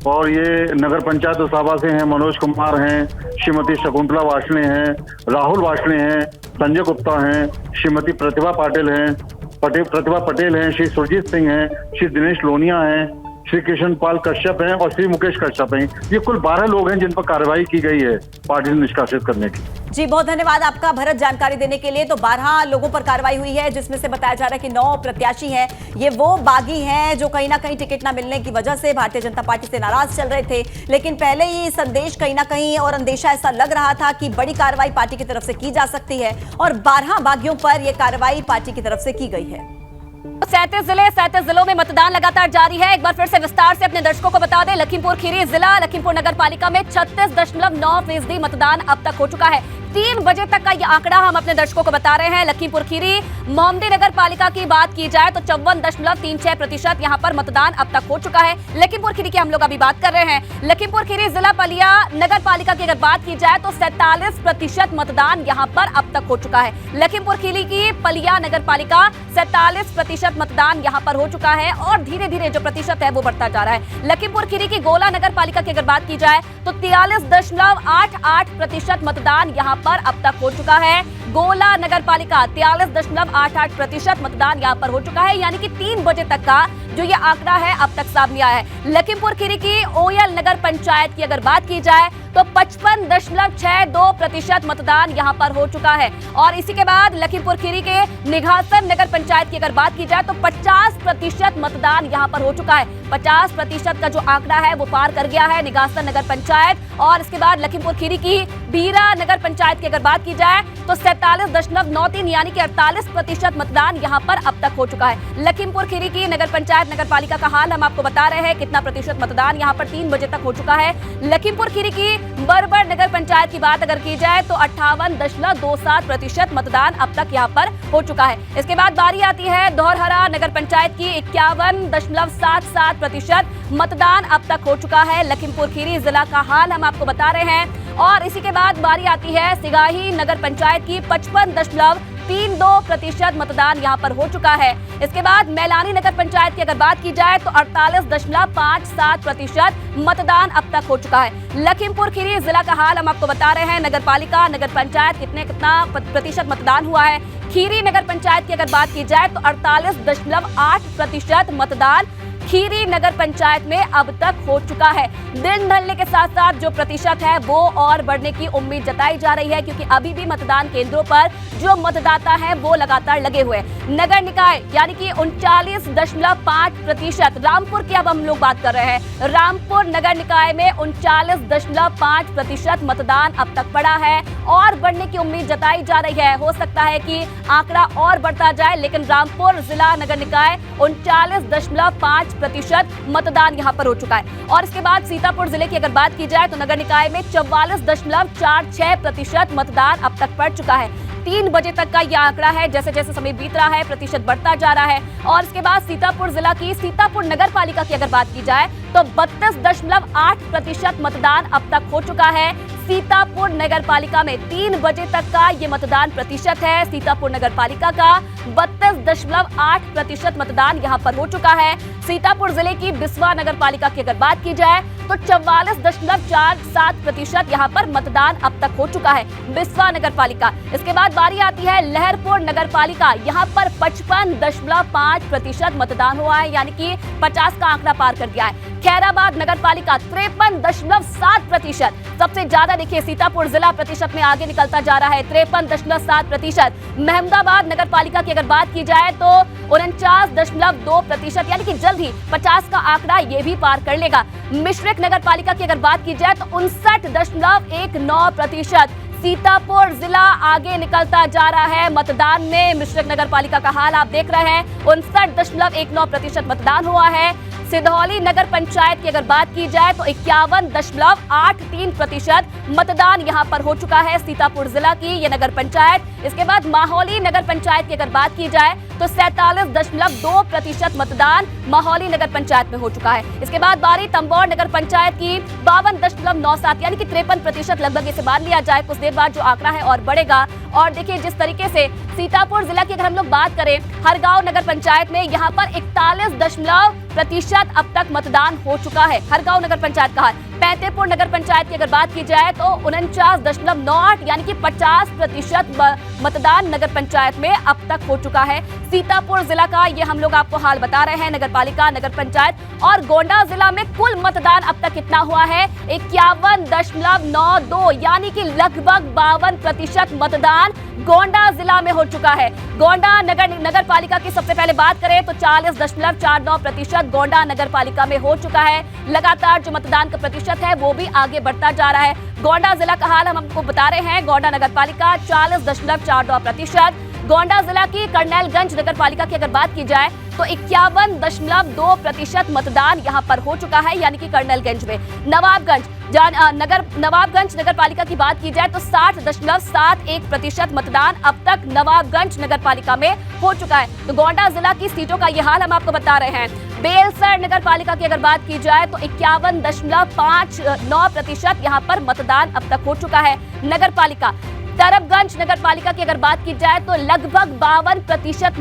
और ये नगर पंचायत उसावा से हैं मनोज कुमार हैं, श्रीमती शकुंतला वार्ष्णेय हैं, राहुल वार्ष्णेय हैं, संजय गुप्ता हैं, श्रीमती प्रतिभा पटेल हैं, श्री सुरजीत सिंह हैं, श्री दिनेश लोनिया हैं, श्री कृष्ण पाल कश्यप हैं और श्री मुकेश कश्यप हैं। ये कुल 12 लोग हैं जिन पर कार्रवाई की गई है पार्टी ने निष्कासित करने की। जी बहुत धन्यवाद आपका भरत जानकारी देने के लिए। तो 12 लोगों पर कार्रवाई हुई है, जिसमें से बताया जा रहा है कि 9 प्रत्याशी हैं। ये वो बागी हैं जो कहीं ना कहीं टिकट ना मिलने की वजह से भारतीय जनता पार्टी से नाराज चल रहे थे, लेकिन पहले ही संदेश कहीं ना कहीं और अंदेशा ऐसा लग रहा था कि बड़ी कार्रवाई पार्टी की तरफ से की जा सकती है और 12 बागियों पर यह कार्रवाई पार्टी की तरफ से की गई है। 37 जिलों में मतदान लगातार जारी है। एक बार फिर से विस्तार से अपने दर्शकों को बता दें, लखीमपुर खीरी जिला, लखीमपुर नगर पालिका में 36.9% मतदान अब तक हो चुका है। 3 बजे तक का ये आंकड़ा हम अपने दर्शकों को बता रहे हैं। लखीमपुर खीरी मोमडी नगर पालिका की बात की जाए तो 54.36% यहां पर मतदान अब तक हो चुका है। लखीमपुर खीरी की हम लोग अभी बात कर रहे हैं। लखीमपुर खीरी जिला पलिया नगर पालिका की अगर बात की जाए तो 47% मतदान यहां पर अब तक हो चुका है। लखीमपुर खीरी की पलिया नगर पालिका 47% मतदान यहां पर हो चुका है और धीरे धीरे जो प्रतिशत है वो बढ़ता जा रहा है। लखीमपुर खीरी की गोला नगर पालिका की अगर बात की जाए तो 43.88% मतदान यहां पर अब तक हो चुका है। गोला नगर पालिका 43.88% मतदान यहां पर हो चुका है, यानी कि 3 बजे तक का जो ये आंकड़ा है अब तक सामने आया है। लखीमपुर खीरी की ओयल नगर पंचायत की अगर बात की जाए तो 55.62% मतदान यहां पर हो चुका है। और इसी के बाद लखीमपुर खीरी के निघासन नगर पंचायत की अगर बात की जाए तो 50% मतदान यहां पर हो चुका है। 50% का जो आंकड़ा है वो पार कर गया है निघासन नगर पंचायत। और इसके बाद लखीमपुर खीरी की बीरा नगर पंचायत की अगर बात की जाए तो 47.93 यानी कि 48% मतदान यहां पर अब तक हो चुका है। लखीमपुर खीरी की नगर पंचायत नगर पालिका का हाल हम आपको बता रहे हैं, कितना प्रतिशत मतदान यहां पर 3 बजे तक हो चुका है। लखीमपुर खीरी की बरबर नगर पंचायत की बात अगर की जाए तो 58.27% मतदान अब तक यहां पर हो चुका है। इसके बाद बारी आती है धौरहरा नगर पंचायत की 51.77% मतदान अब तक हो चुका है। लखीमपुर खीरी जिला का हाल हम आपको बता रहे हैं। और इसी के बाद बारी आती है सिगाही नगर पंचायत की 55.32% मतदान यहां पर हो चुका है। इसके बाद मैलानी नगर पंचायत की अगर बात की जाए तो 48.57% मतदान अब तक हो चुका है। लखीमपुर खीरी जिला का हाल हम आपको बता रहे हैं, नगर पालिका नगर पंचायत कितना प्रतिशत मतदान हुआ है। खीरी नगर पंचायत की अगर बात की जाए तो 48.8% मतदान खीरी नगर पंचायत में अब तक हो चुका है। दिन ढलने के साथ साथ जो प्रतिशत है वो और बढ़ने की उम्मीद जताई जा रही है, क्योंकि अभी भी मतदान केंद्रों पर जो मतदाता हैं वो लगातार लगे हुए हैं। नगर निकाय यानी कि 39.5%, रामपुर की अब हम लोग बात कर रहे हैं, रामपुर नगर निकाय में 39.5% मतदान अब तक पड़ा है और बढ़ने की उम्मीद जताई जा रही है। हो सकता है कि आंकड़ा और बढ़ता जाए, लेकिन रामपुर जिला नगर निकाय 39.5% मतदान यहां पर हो चुका है। और इसके बाद सीतापुर जिले की अगर बात की जाए तो नगर निकाय में 44.46% मतदान अब तक पड़ चुका है। 3 बजे तक का यह आंकड़ा है। जैसे जैसे समय बीत रहा है प्रतिशत बढ़ता जा रहा है। और इसके बाद सीतापुर जिला की सीतापुर नगर पालिका की अगर बात की जाए तो 32.8% मतदान अब तक हो चुका है। सीतापुर नगर पालिका में 3 बजे तक का ये मतदान प्रतिशत है। सीतापुर नगर पालिका का 32.8% मतदान यहां पर हो चुका है। सीतापुर जिले की बिस्वा नगर पालिका की अगर बात की जाए तो 44.47% यहां पर मतदान अब तक हो चुका है बिस्वा नगर पालिका। इसके बाद बारी आती है लहरपुर नगर पालिका। यहां पर 55.5% मतदान हुआ है, यानी कि 50 का आंकड़ा पार कर दिया है। खैराबाद नगर पालिका 53.7%। सबसे ज्यादा देखिए सीतापुर जिला प्रतिशत में आगे निकलता जा रहा है, 53.7%। महमदाबाद नगर पालिका की अगर बात की जाए तो 49.2%, यानी कि जल्द ही 50 का आंकड़ा ये भी पार कर लेगा। मिश्रिक नगर पालिका की अगर बात की जाए तो 59.19%। सीतापुर जिला आगे निकलता जा रहा है मतदान में। मिश्रिक नगर पालिका का हाल आप देख रहे हैं, 59.19% मतदान हुआ है। सिधौली नगर पंचायत की अगर बात की जाए तो 51.83% मतदान यहां पर हो चुका है सीतापुर जिला की ये नगर पंचायत। इसके बाद माहौली नगर पंचायत की अगर बात की जाए तो 47.2% मतदान माहौली नगर पंचायत में हो चुका है। इसके बाद बारी तंबौर नगर पंचायत की 52.97, यानी कि 53% लगभग इसे मान लिया जाए। कुछ देर बाद जो आंकड़ा है और बढ़ेगा। और देखिए जिस तरीके से सीतापुर जिला की अगर हम लोग बात करें हरगांव नगर पंचायत में यहाँ पर 41% अब तक मतदान हो चुका है हरगांव नगर पंचायत का हाल। पैंतेपुर नगर पंचायत की अगर बात की जाए तो 49.9, यानी कि 50% मतदान नगर पंचायत में अब तक हो चुका है सीतापुर जिला का। ये हम लोग आपको हाल बता रहे हैं नगर पालिका नगर पंचायत। और गोंडा जिला में कुल मतदान अब तक कितना हुआ है 51.92, यानी कि लगभग 52% मतदान गोंडा जिला में हो चुका है। गोंडा नगर पालिका की सबसे पहले बात करें तो 40.49% गोंडा नगर पालिका में हो चुका है। लगातार जो मतदान का प्रतिशत है वो भी आगे बढ़ता जा रहा है। गोंडा जिला का हाल हम आपको बता रहे हैं। गोंडा नगर पालिका 40.42%। गोंडा जिला की करनैलगंज नगर पालिका की अगर बात की जाए तो 51.2% मतदान यहां पर हो चुका है, यानी कि करनैलगंज में। नवाबगंज नगर पालिका की बात की जाए तो 60.71% मतदान अब तक नवाबगंज नगर पालिका में हो चुका है। तो गोंडा जिला की सीटों का यह हाल हम आपको बता रहे हैं। बेलसर नगर पालिका की अगर बात की जाए तो 51.59% यहां पर मतदान अब तक हो चुका है नगर पालिका। तरबगंज नगर पालिका की अगर बात की जाए तो लगभग 52%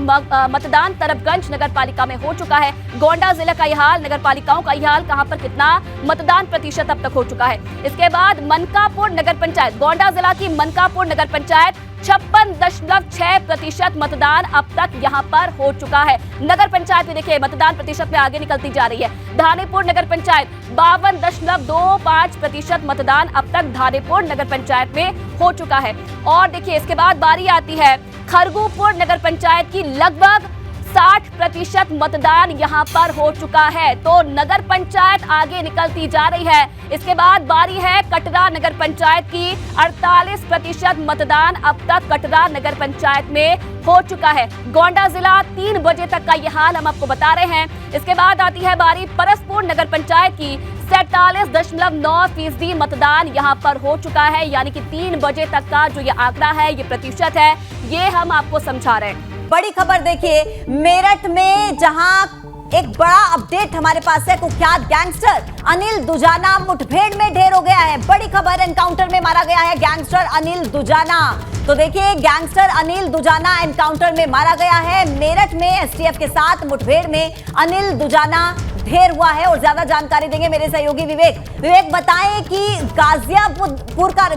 मतदान तरबगंज नगर पालिका में हो चुका है। गोंडा जिला का यह हाल, नगर पालिकाओं का यह हाल, कहां पर कितना मतदान प्रतिशत अब तक हो चुका है। इसके बाद मनकापुर नगर पंचायत, गोंडा जिला की मनकापुर नगर पंचायत 56.6% मतदान अब तक यहां पर हो चुका है। नगर पंचायत में देखिए मतदान प्रतिशत में आगे निकलती जा रही है। धानेपुर नगर पंचायत 52.25% मतदान अब तक धानेपुर नगर पंचायत में हो चुका है। और देखिए इसके बाद बारी आती है खरगूपुर नगर पंचायत की। लगभग 60% मतदान यहां पर हो चुका है। तो नगर पंचायत आगे निकलती जा रही है। इसके बाद बारी है कटरा नगर पंचायत की। 48% मतदान अब तक कटरा नगर पंचायत में हो चुका है। गोंडा जिला 3 बजे तक का यह हाल हम आपको बता रहे हैं। इसके बाद आती है बारी परसपुर नगर पंचायत की। 47.9% मतदान यहां पर हो चुका है, यानी कि 3 बजे तक का जो ये आंकड़ा है, ये प्रतिशत है, ये हम आपको समझा रहे हैं। बड़ी खबर देखिए मेरठ में, जहां एक बड़ा अपडेट हमारे पास है। कुख्यात गैंगस्टर अनिल दुजाना मुठभेड़ में ढेर हो गया है। बड़ी खबर, एनकाउंटर में मारा गया है गैंगस्टर अनिल दुजाना। तो देखिए गैंगस्टर अनिल दुजाना एनकाउंटर में मारा गया है। मेरठ में एसटीएफ के साथ मुठभेड़ में अनिल दुजाना ढेर हुआ है। और ज्यादा जानकारी देंगे मेरे सहयोगी विवेक। विवेक, बताएं कि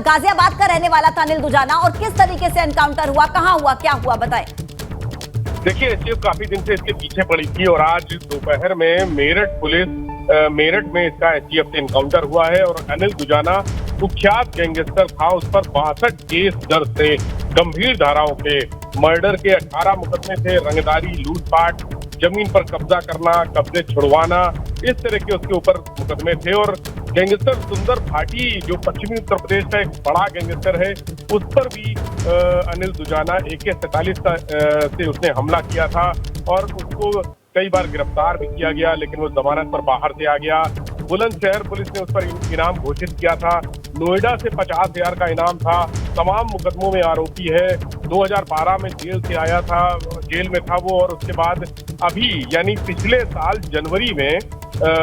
गाजियाबाद का रहने वाला था अनिल दुजाना, और किस तरीके से एनकाउंटर हुआ, कहां हुआ, क्या हुआ, बताएं। देखिए एसटीएफ काफी दिन से इसके पीछे पड़ी थी और आज दोपहर में मेरठ में इसका एसटीएफ से एनकाउंटर हुआ है। और अनिल दुजाना कुख्यात गैंगस्टर था, उस पर 62 केस दर्ज थे गंभीर धाराओं के। मर्डर के 18 मुकदमे थे, रंगदारी, लूटपाट, जमीन पर कब्जा करना, कब्जे छुड़वाना, इस तरह के उसके ऊपर मुकदमे थे। और गैंगस्टर सुंदर भाटी जो पश्चिमी उत्तर प्रदेश का एक बड़ा गैंगस्टर है, उस पर भी अनिल दुजाना AK-47 से उसने हमला किया था और उसको कई बार गिरफ्तार भी किया गया, लेकिन वो जमानत पर बाहर से आ गया। बुलंदशहर पुलिस ने उस पर इनाम घोषित किया था, नोएडा से 50,000 का इनाम था, तमाम मुकदमों में आरोपी है। 2012 में जेल से आया था, जेल में था वो, और उसके बाद अभी यानी पिछले साल जनवरी में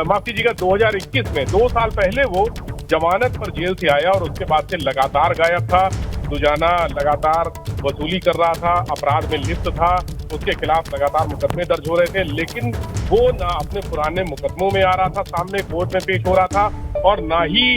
माफ कीजिएगा 2021 में 2 साल पहले वो जमानत पर जेल से आया और उसके बाद से लगातार गायब था। दुजाना लगातार वसूली कर रहा था, अपराध में लिप्त था, उसके खिलाफ लगातार मुकदमे दर्ज हो रहे थे, लेकिन वो ना अपने पुराने मुकदमों में आ रहा था, सामने कोर्ट में पेश हो रहा था, और ना ही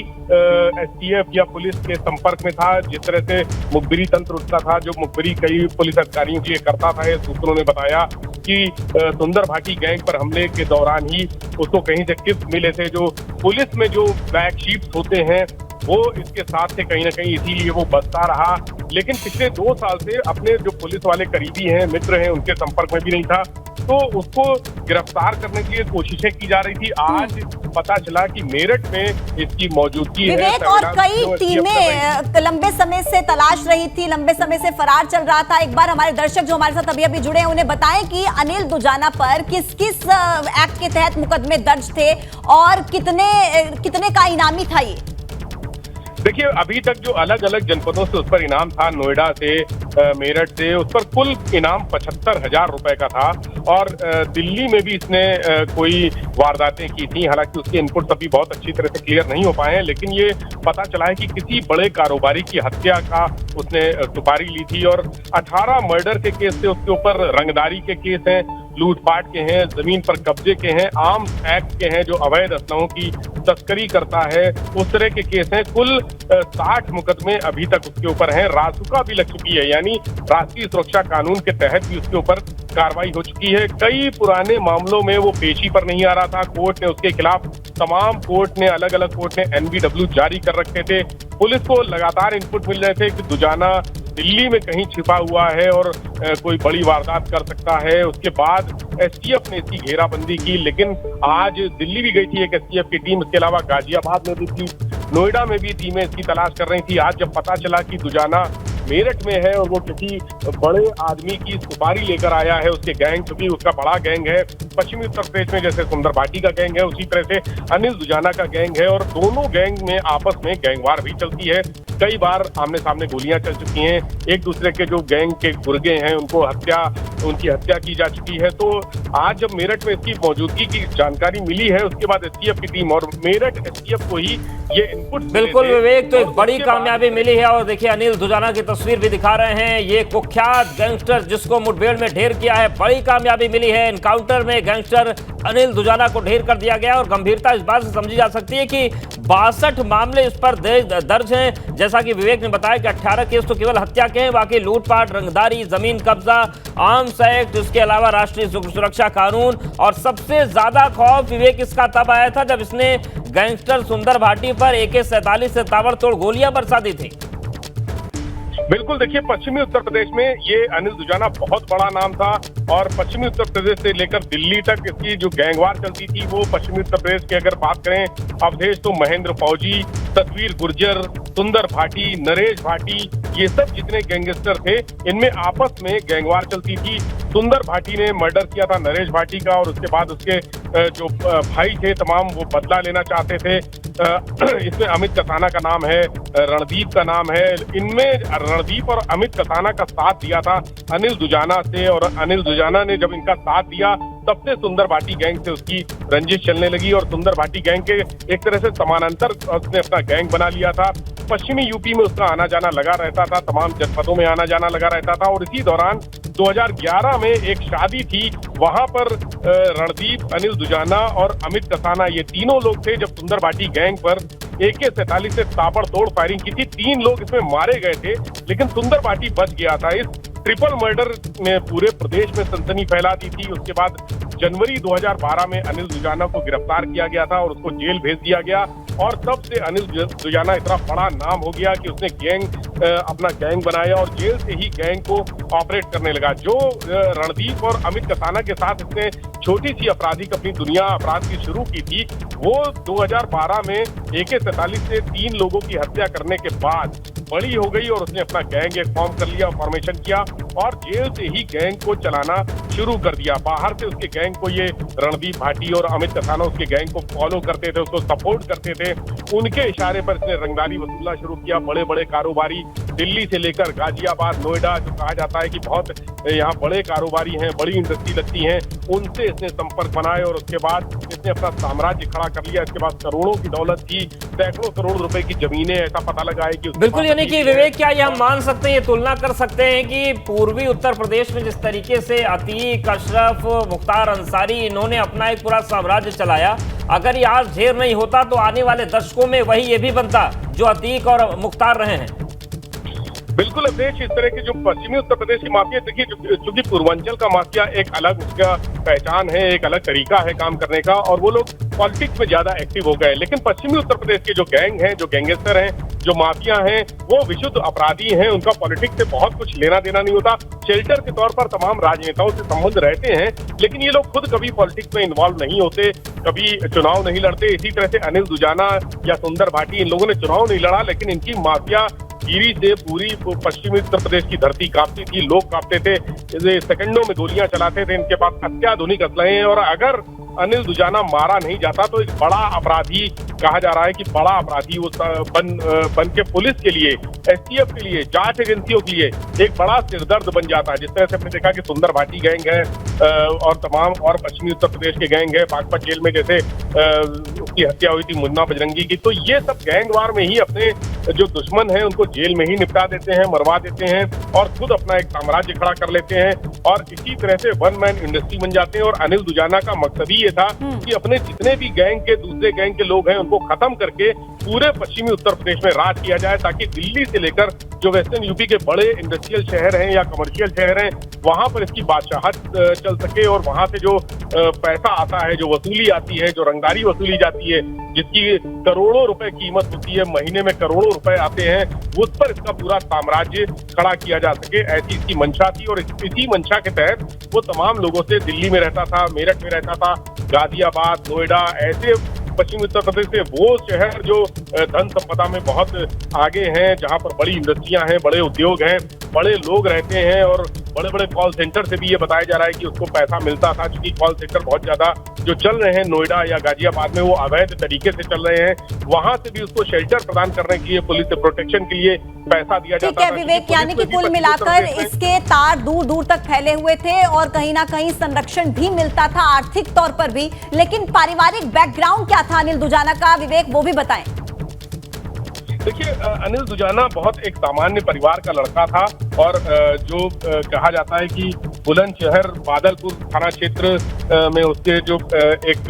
एसटीएफ या पुलिस के संपर्क में था। जिस तरह से मुखबिरी तंत्र उसका था, जो मुखबिरी कई पुलिस अधिकारियों के लिए करता था, ये सूत्रों ने बताया कि सुंदर भाटी गैंग पर हमले के दौरान ही उसको कहीं से टिप्स मिले थे। जो पुलिस में जो बैक शीट्स होते हैं वो इसके साथ थे कहीं ना कहीं, इसीलिए वो बचता रहा। लेकिन पिछले 2 साल से अपने जो पुलिस वाले करीबी हैं, मित्र हैं, उनके संपर्क में भी नहीं था, तो उसको गिरफ्तार करने के लिए कोशिशें की जा रही थी। आज पता चला कि मेरठ में इसकी मौजूदगी है। विवेक, और कई टीमें लंबे समय से तलाश रही थी, लंबे समय से फरार चल रहा था। एक बार हमारे दर्शक जो हमारे साथ अभी जुड़े हैं उन्हें बताएं कि अनिल दुजाना पर किस किस एक्ट के तहत मुकदमे दर्ज थे और कितने का इनामी था ये? देखिए, अभी तक जो अलग अलग जनपदों से उस पर इनाम था, नोएडा से, मेरठ से, उस पर कुल इनाम 75,000 रुपए का था। और दिल्ली में भी इसने कोई वारदातें की थी, हालांकि उसके इनपुट अभी बहुत अच्छी तरह से क्लियर नहीं हो पाए हैं, लेकिन ये पता चला है कि किसी बड़े कारोबारी की हत्या का उसने सुपारी ली थी। और 18 मर्डर के केस थे उसके ऊपर, रंगदारी के केस हैं, लूटपाट के हैं, जमीन पर कब्जे के हैं, आर्म्स एक्ट के हैं, जो अवैध असलहों की तस्करी करता है, उस तरह के केस हैं। कुल 60 मुकदमे अभी तक उसके ऊपर हैं। रासुका भी लग चुकी है, यानी राष्ट्रीय सुरक्षा कानून के तहत भी उसके ऊपर कार्रवाई हो चुकी है। कई पुराने मामलों में वो पेशी पर नहीं आ रहा था, कोर्ट ने उसके खिलाफ अलग अलग कोर्ट ने NBW जारी कर रखे थे। पुलिस को लगातार इनपुट मिल रहे थे कि दुजाना दिल्ली में कहीं छिपा हुआ है और कोई बड़ी वारदात कर सकता है। उसके बाद एसटीएफ ने इसकी घेराबंदी की, लेकिन आज दिल्ली भी गई थी एक एसटीएफ की टीम, इसके अलावा गाजियाबाद में भी थी, नोएडा में भी टीमें इसकी तलाश कर रही थी। आज जब पता चला कि दुजाना मेरठ में है और वो किसी बड़े आदमी की सुपारी लेकर आया है, उसके गैंग, क्योंकि उसका बड़ा गैंग है पश्चिमी उत्तर प्रदेश में, जैसे सुंदर भाटी का गैंग है उसी तरह से अनिल दुजाना का गैंग है, और दोनों गैंग में आपस में गैंगवार भी चलती है। कई बार आमने सामने गोलियां चल चुकी हैं, एक दूसरे के जो गैंग के गुर्गे हैं उनकी हत्या की जा चुकी है। तो आज जब मेरठ में इसकी मौजूदगी की जानकारी मिली है, उसके बाद एसटीएफ की टीम और मेरठ एसटीएफ को ही ये इनपुट बिल्कुल विवेक, तो एक बड़ी कामयाबी मिली है। और देखिए अनिल दुजाना की तस्वीर भी दिखा रहे हैं, ये कुख्यात गैंगस्टर जिसको मुठभेड़ में ढेर किया है, बड़ी कामयाबी मिली है। एनकाउंटर में गैंगस्टर अनिल दुजाना को ढेर कर दिया गया और गंभीरता इस बात से समझी जा सकती है कि 62 मामले इस पर दर्ज हैं। जैसा कि विवेक ने बताया कि 18 केस तो केवल हत्या के हैं, बाकी लूटपाट, रंगदारी, जमीन कब्जा, आर्म्स एक्ट, इसके अलावा राष्ट्रीय सुरक्षा कानून। और सबसे ज्यादा खौफ विवेक इसका तब आया था जब इसने गैंगस्टर सुंदर भाटी पर AK-47 से ताबड़तोड़ गोलियां बरसा दी थी। बिल्कुल, देखिए पश्चिमी उत्तर प्रदेश में ये अनिल दुजाना बहुत बड़ा नाम था, और पश्चिमी उत्तर प्रदेश से लेकर दिल्ली तक इसकी जो गैंगवार चलती थी वो पश्चिमी उत्तर प्रदेश की अगर बात करें अवधेश, तो महेंद्र फौजी, तस्वीर गुर्जर, सुंदर भाटी, नरेश भाटी, ये सब जितने गैंगस्टर थे इनमें आपस में गैंगवार चलती थी। सुंदर भाटी ने मर्डर किया था नरेश भाटी का, और उसके बाद उसके जो भाई थे तमाम वो बदला लेना चाहते थे। इसमें अमित कसाना का नाम है, रणदीप का नाम है। इनमें रणदीप और अमित कसाना का साथ दिया था अनिल दुजाना से, और अनिल दुजाना ने जब इनका साथ दिया तब से सुंदर भाटी गैंग से उसकी रंजिश चलने लगी, और सुंदर भाटी गैंग के एक तरह से समानांतर उसने अपना गैंग बना लिया था। पश्चिमी यूपी में उसका आना जाना लगा रहता था, तमाम जनपदों में आना जाना लगा रहता था। और इसी दौरान 2011 में एक शादी थी, वहां पर रणदीप, अनिल दुजाना और अमित कसाना ये तीनों लोग थे जब सुंदर भाटी गैंग पर AK-47 से ताबड़तोड़ फायरिंग की थी। 3 लोग इसमें मारे गए थे, लेकिन सुंदर भाटी बच गया था। इस ट्रिपल मर्डर ने पूरे प्रदेश में सनसनी फैला दी थी। उसके बाद जनवरी 2012 में अनिल दुजाना को गिरफ्तार किया गया था और उसको जेल भेज दिया गया, और तब से अनिल दुजाना इतना बड़ा नाम हो गया कि उसने अपना गैंग बनाया और जेल से ही गैंग को ऑपरेट करने लगा। जो रणदीप और अमित कसाना के साथ इसने छोटी सी आपराधिक अपनी दुनिया अपराध की शुरू की थी, वो 2012 में AK-47 से 3 लोगों की हत्या करने के बाद बड़ी हो गई और उसने अपना गैंग एक फॉर्म कर लिया, फॉर्मेशन किया और जेल से ही गैंग को चलाना शुरू कर दिया। बाहर से उसके गैंग को ये रणदीप भाटी और अमित कथाना उसके गैंग को फॉलो करते थे, उसको सपोर्ट करते थे। उनके इशारे पर इसने रंगदारी वसूलना शुरू किया। बड़े बड़े कारोबारी दिल्ली से लेकर गाजियाबाद, नोएडा, जो कहा जाता है कि बहुत यहाँ बड़े कारोबारी हैं, बड़ी इंडस्ट्री लगती हैं, उनसे इसने संपर्क बनाए और उसके बाद इसने अपना साम्राज्य खड़ा कर लिया। इसके बाद करोड़ों की दौलत थी, सैकड़ों करोड़ रुपए की जमीनें, ऐसा पता लगा है कि बिल्कुल। यानी कि विवेक, क्या ये हम मान सकते हैं, ये तुलना कर सकते हैं कि पूर्वी उत्तर प्रदेश में जिस तरीके से अतीक, अशरफ, मुख्तार अंसारी इन्होंने अपना एक पूरा साम्राज्य चलाया, अगर ये आज ढेर नहीं होता तो आने वाले दशकों में वही ये भी बनता जो अतीक और मुख्तार रहे हैं। बिल्कुल अवधेश, इस तरह के जो पश्चिमी उत्तर प्रदेश की माफिया, देखिए चूंकि पूर्वांचल का माफिया एक अलग उसका पहचान है, एक अलग तरीका है काम करने का और वो लोग पॉलिटिक्स में ज्यादा एक्टिव हो गए। लेकिन पश्चिमी उत्तर प्रदेश के जो गैंग हैं, जो गैंगस्टर हैं, जो माफिया हैं, वो विशुद्ध अपराधी हैं। उनका पॉलिटिक्स से बहुत कुछ लेना देना नहीं होता। शेल्टर के तौर पर तमाम राजनेताओं से संबंध रहते हैं, लेकिन ये लोग खुद कभी पॉलिटिक्स में इन्वॉल्व नहीं होते, कभी चुनाव नहीं लड़ते। इसी तरह से अनिल दुजाना या सुंदर भाटी, इन लोगों ने चुनाव नहीं लड़ा, लेकिन इनकी माफिया गिरी से पूरी पश्चिमी उत्तर प्रदेश की धरती कांपती थी, लोग कांपते थे, सेकंडों में गोलियां चलाते थे। इनके पास अत्याधुनिक असलहे हैं और अगर अनिल दुजाना मारा नहीं जाता तो एक बड़ा अपराधी कहा जा रहा है कि बड़ा अपराधी वो बन के पुलिस के लिए, एसटीएफ के लिए, जांच एजेंसियों के लिए एक बड़ा सिरदर्द बन जाता है। जिस तरह से हमने देखा कि सुंदर भाटी गैंग है और तमाम और पश्चिमी उत्तर प्रदेश के गैंग है, बागपत जेल में जैसे उसकी हत्या हुई थी मुन्ना बजरंगी की, तो ये सब गैंगवार में ही अपने जो दुश्मन है उनको जेल में ही निपटा देते हैं, मरवा देते हैं और खुद अपना एक साम्राज्य खड़ा कर लेते हैं और इसी तरह से वन मैन इंडस्ट्री बन जाते हैं। और अनिल दुजाना का मकसद ही ये था कि अपने जितने भी गैंग के दूसरे गैंग के लोग हैं उनको खत्म करके पूरे पश्चिमी उत्तर प्रदेश में राज किया जाए, ताकि दिल्ली से लेकर जो वेस्टर्न यूपी के बड़े इंडस्ट्रियल शहर हैं या कमर्शियल शहर हैं वहां पर इसकी बादशाहत चल सके और वहां से जो पैसा आता है, जो वसूली आती है, जो रंगदारी वसूली जाती है, जिसकी करोड़ों रुपए कीमत होती है, महीने में करोड़ों रुपए आते हैं, उस पर इसका पूरा साम्राज्य खड़ा किया जा सके, ऐसी इसकी मंशा थी। और इसी मंशा के तहत वो तमाम लोगों से दिल्ली में रहता था, मेरठ में रहता था, गाजियाबाद, नोएडा, ऐसे पश्चिमी उत्तर प्रदेश से वो शहर जो धन संपदा में बहुत आगे हैं, जहां पर बड़ी इंडस्ट्रियां हैं, बड़े उद्योग हैं, बड़े लोग रहते हैं और बड़े बड़े कॉल सेंटर से भी ये बताया जा रहा है कि उसको पैसा मिलता था, क्योंकि कॉल सेंटर बहुत ज्यादा जो चल रहे हैं नोएडा या गाजियाबाद में वो अवैध तरीके से चल रहे हैं, वहां से भी उसको शेल्टर प्रदान करने के लिए, पुलिस से प्रोटेक्शन के लिए पैसा दिया जाता था। ठीक है विवेक, यानी कि कुल मिलाकर इसके तार दूर दूर तक फैले हुए थे और कहीं ना कहीं संरक्षण भी मिलता था आर्थिक तौर पर भी, लेकिन पारिवारिक बैकग्राउंड क्या था अनिल दुजाना का, विवेक वो भी बताएं। देखिए, अनिल दुजाना बहुत एक सामान्य परिवार का लड़का था और जो कहा जाता है कि बुलंदशहर बादलपुर थाना क्षेत्र में उसके जो एक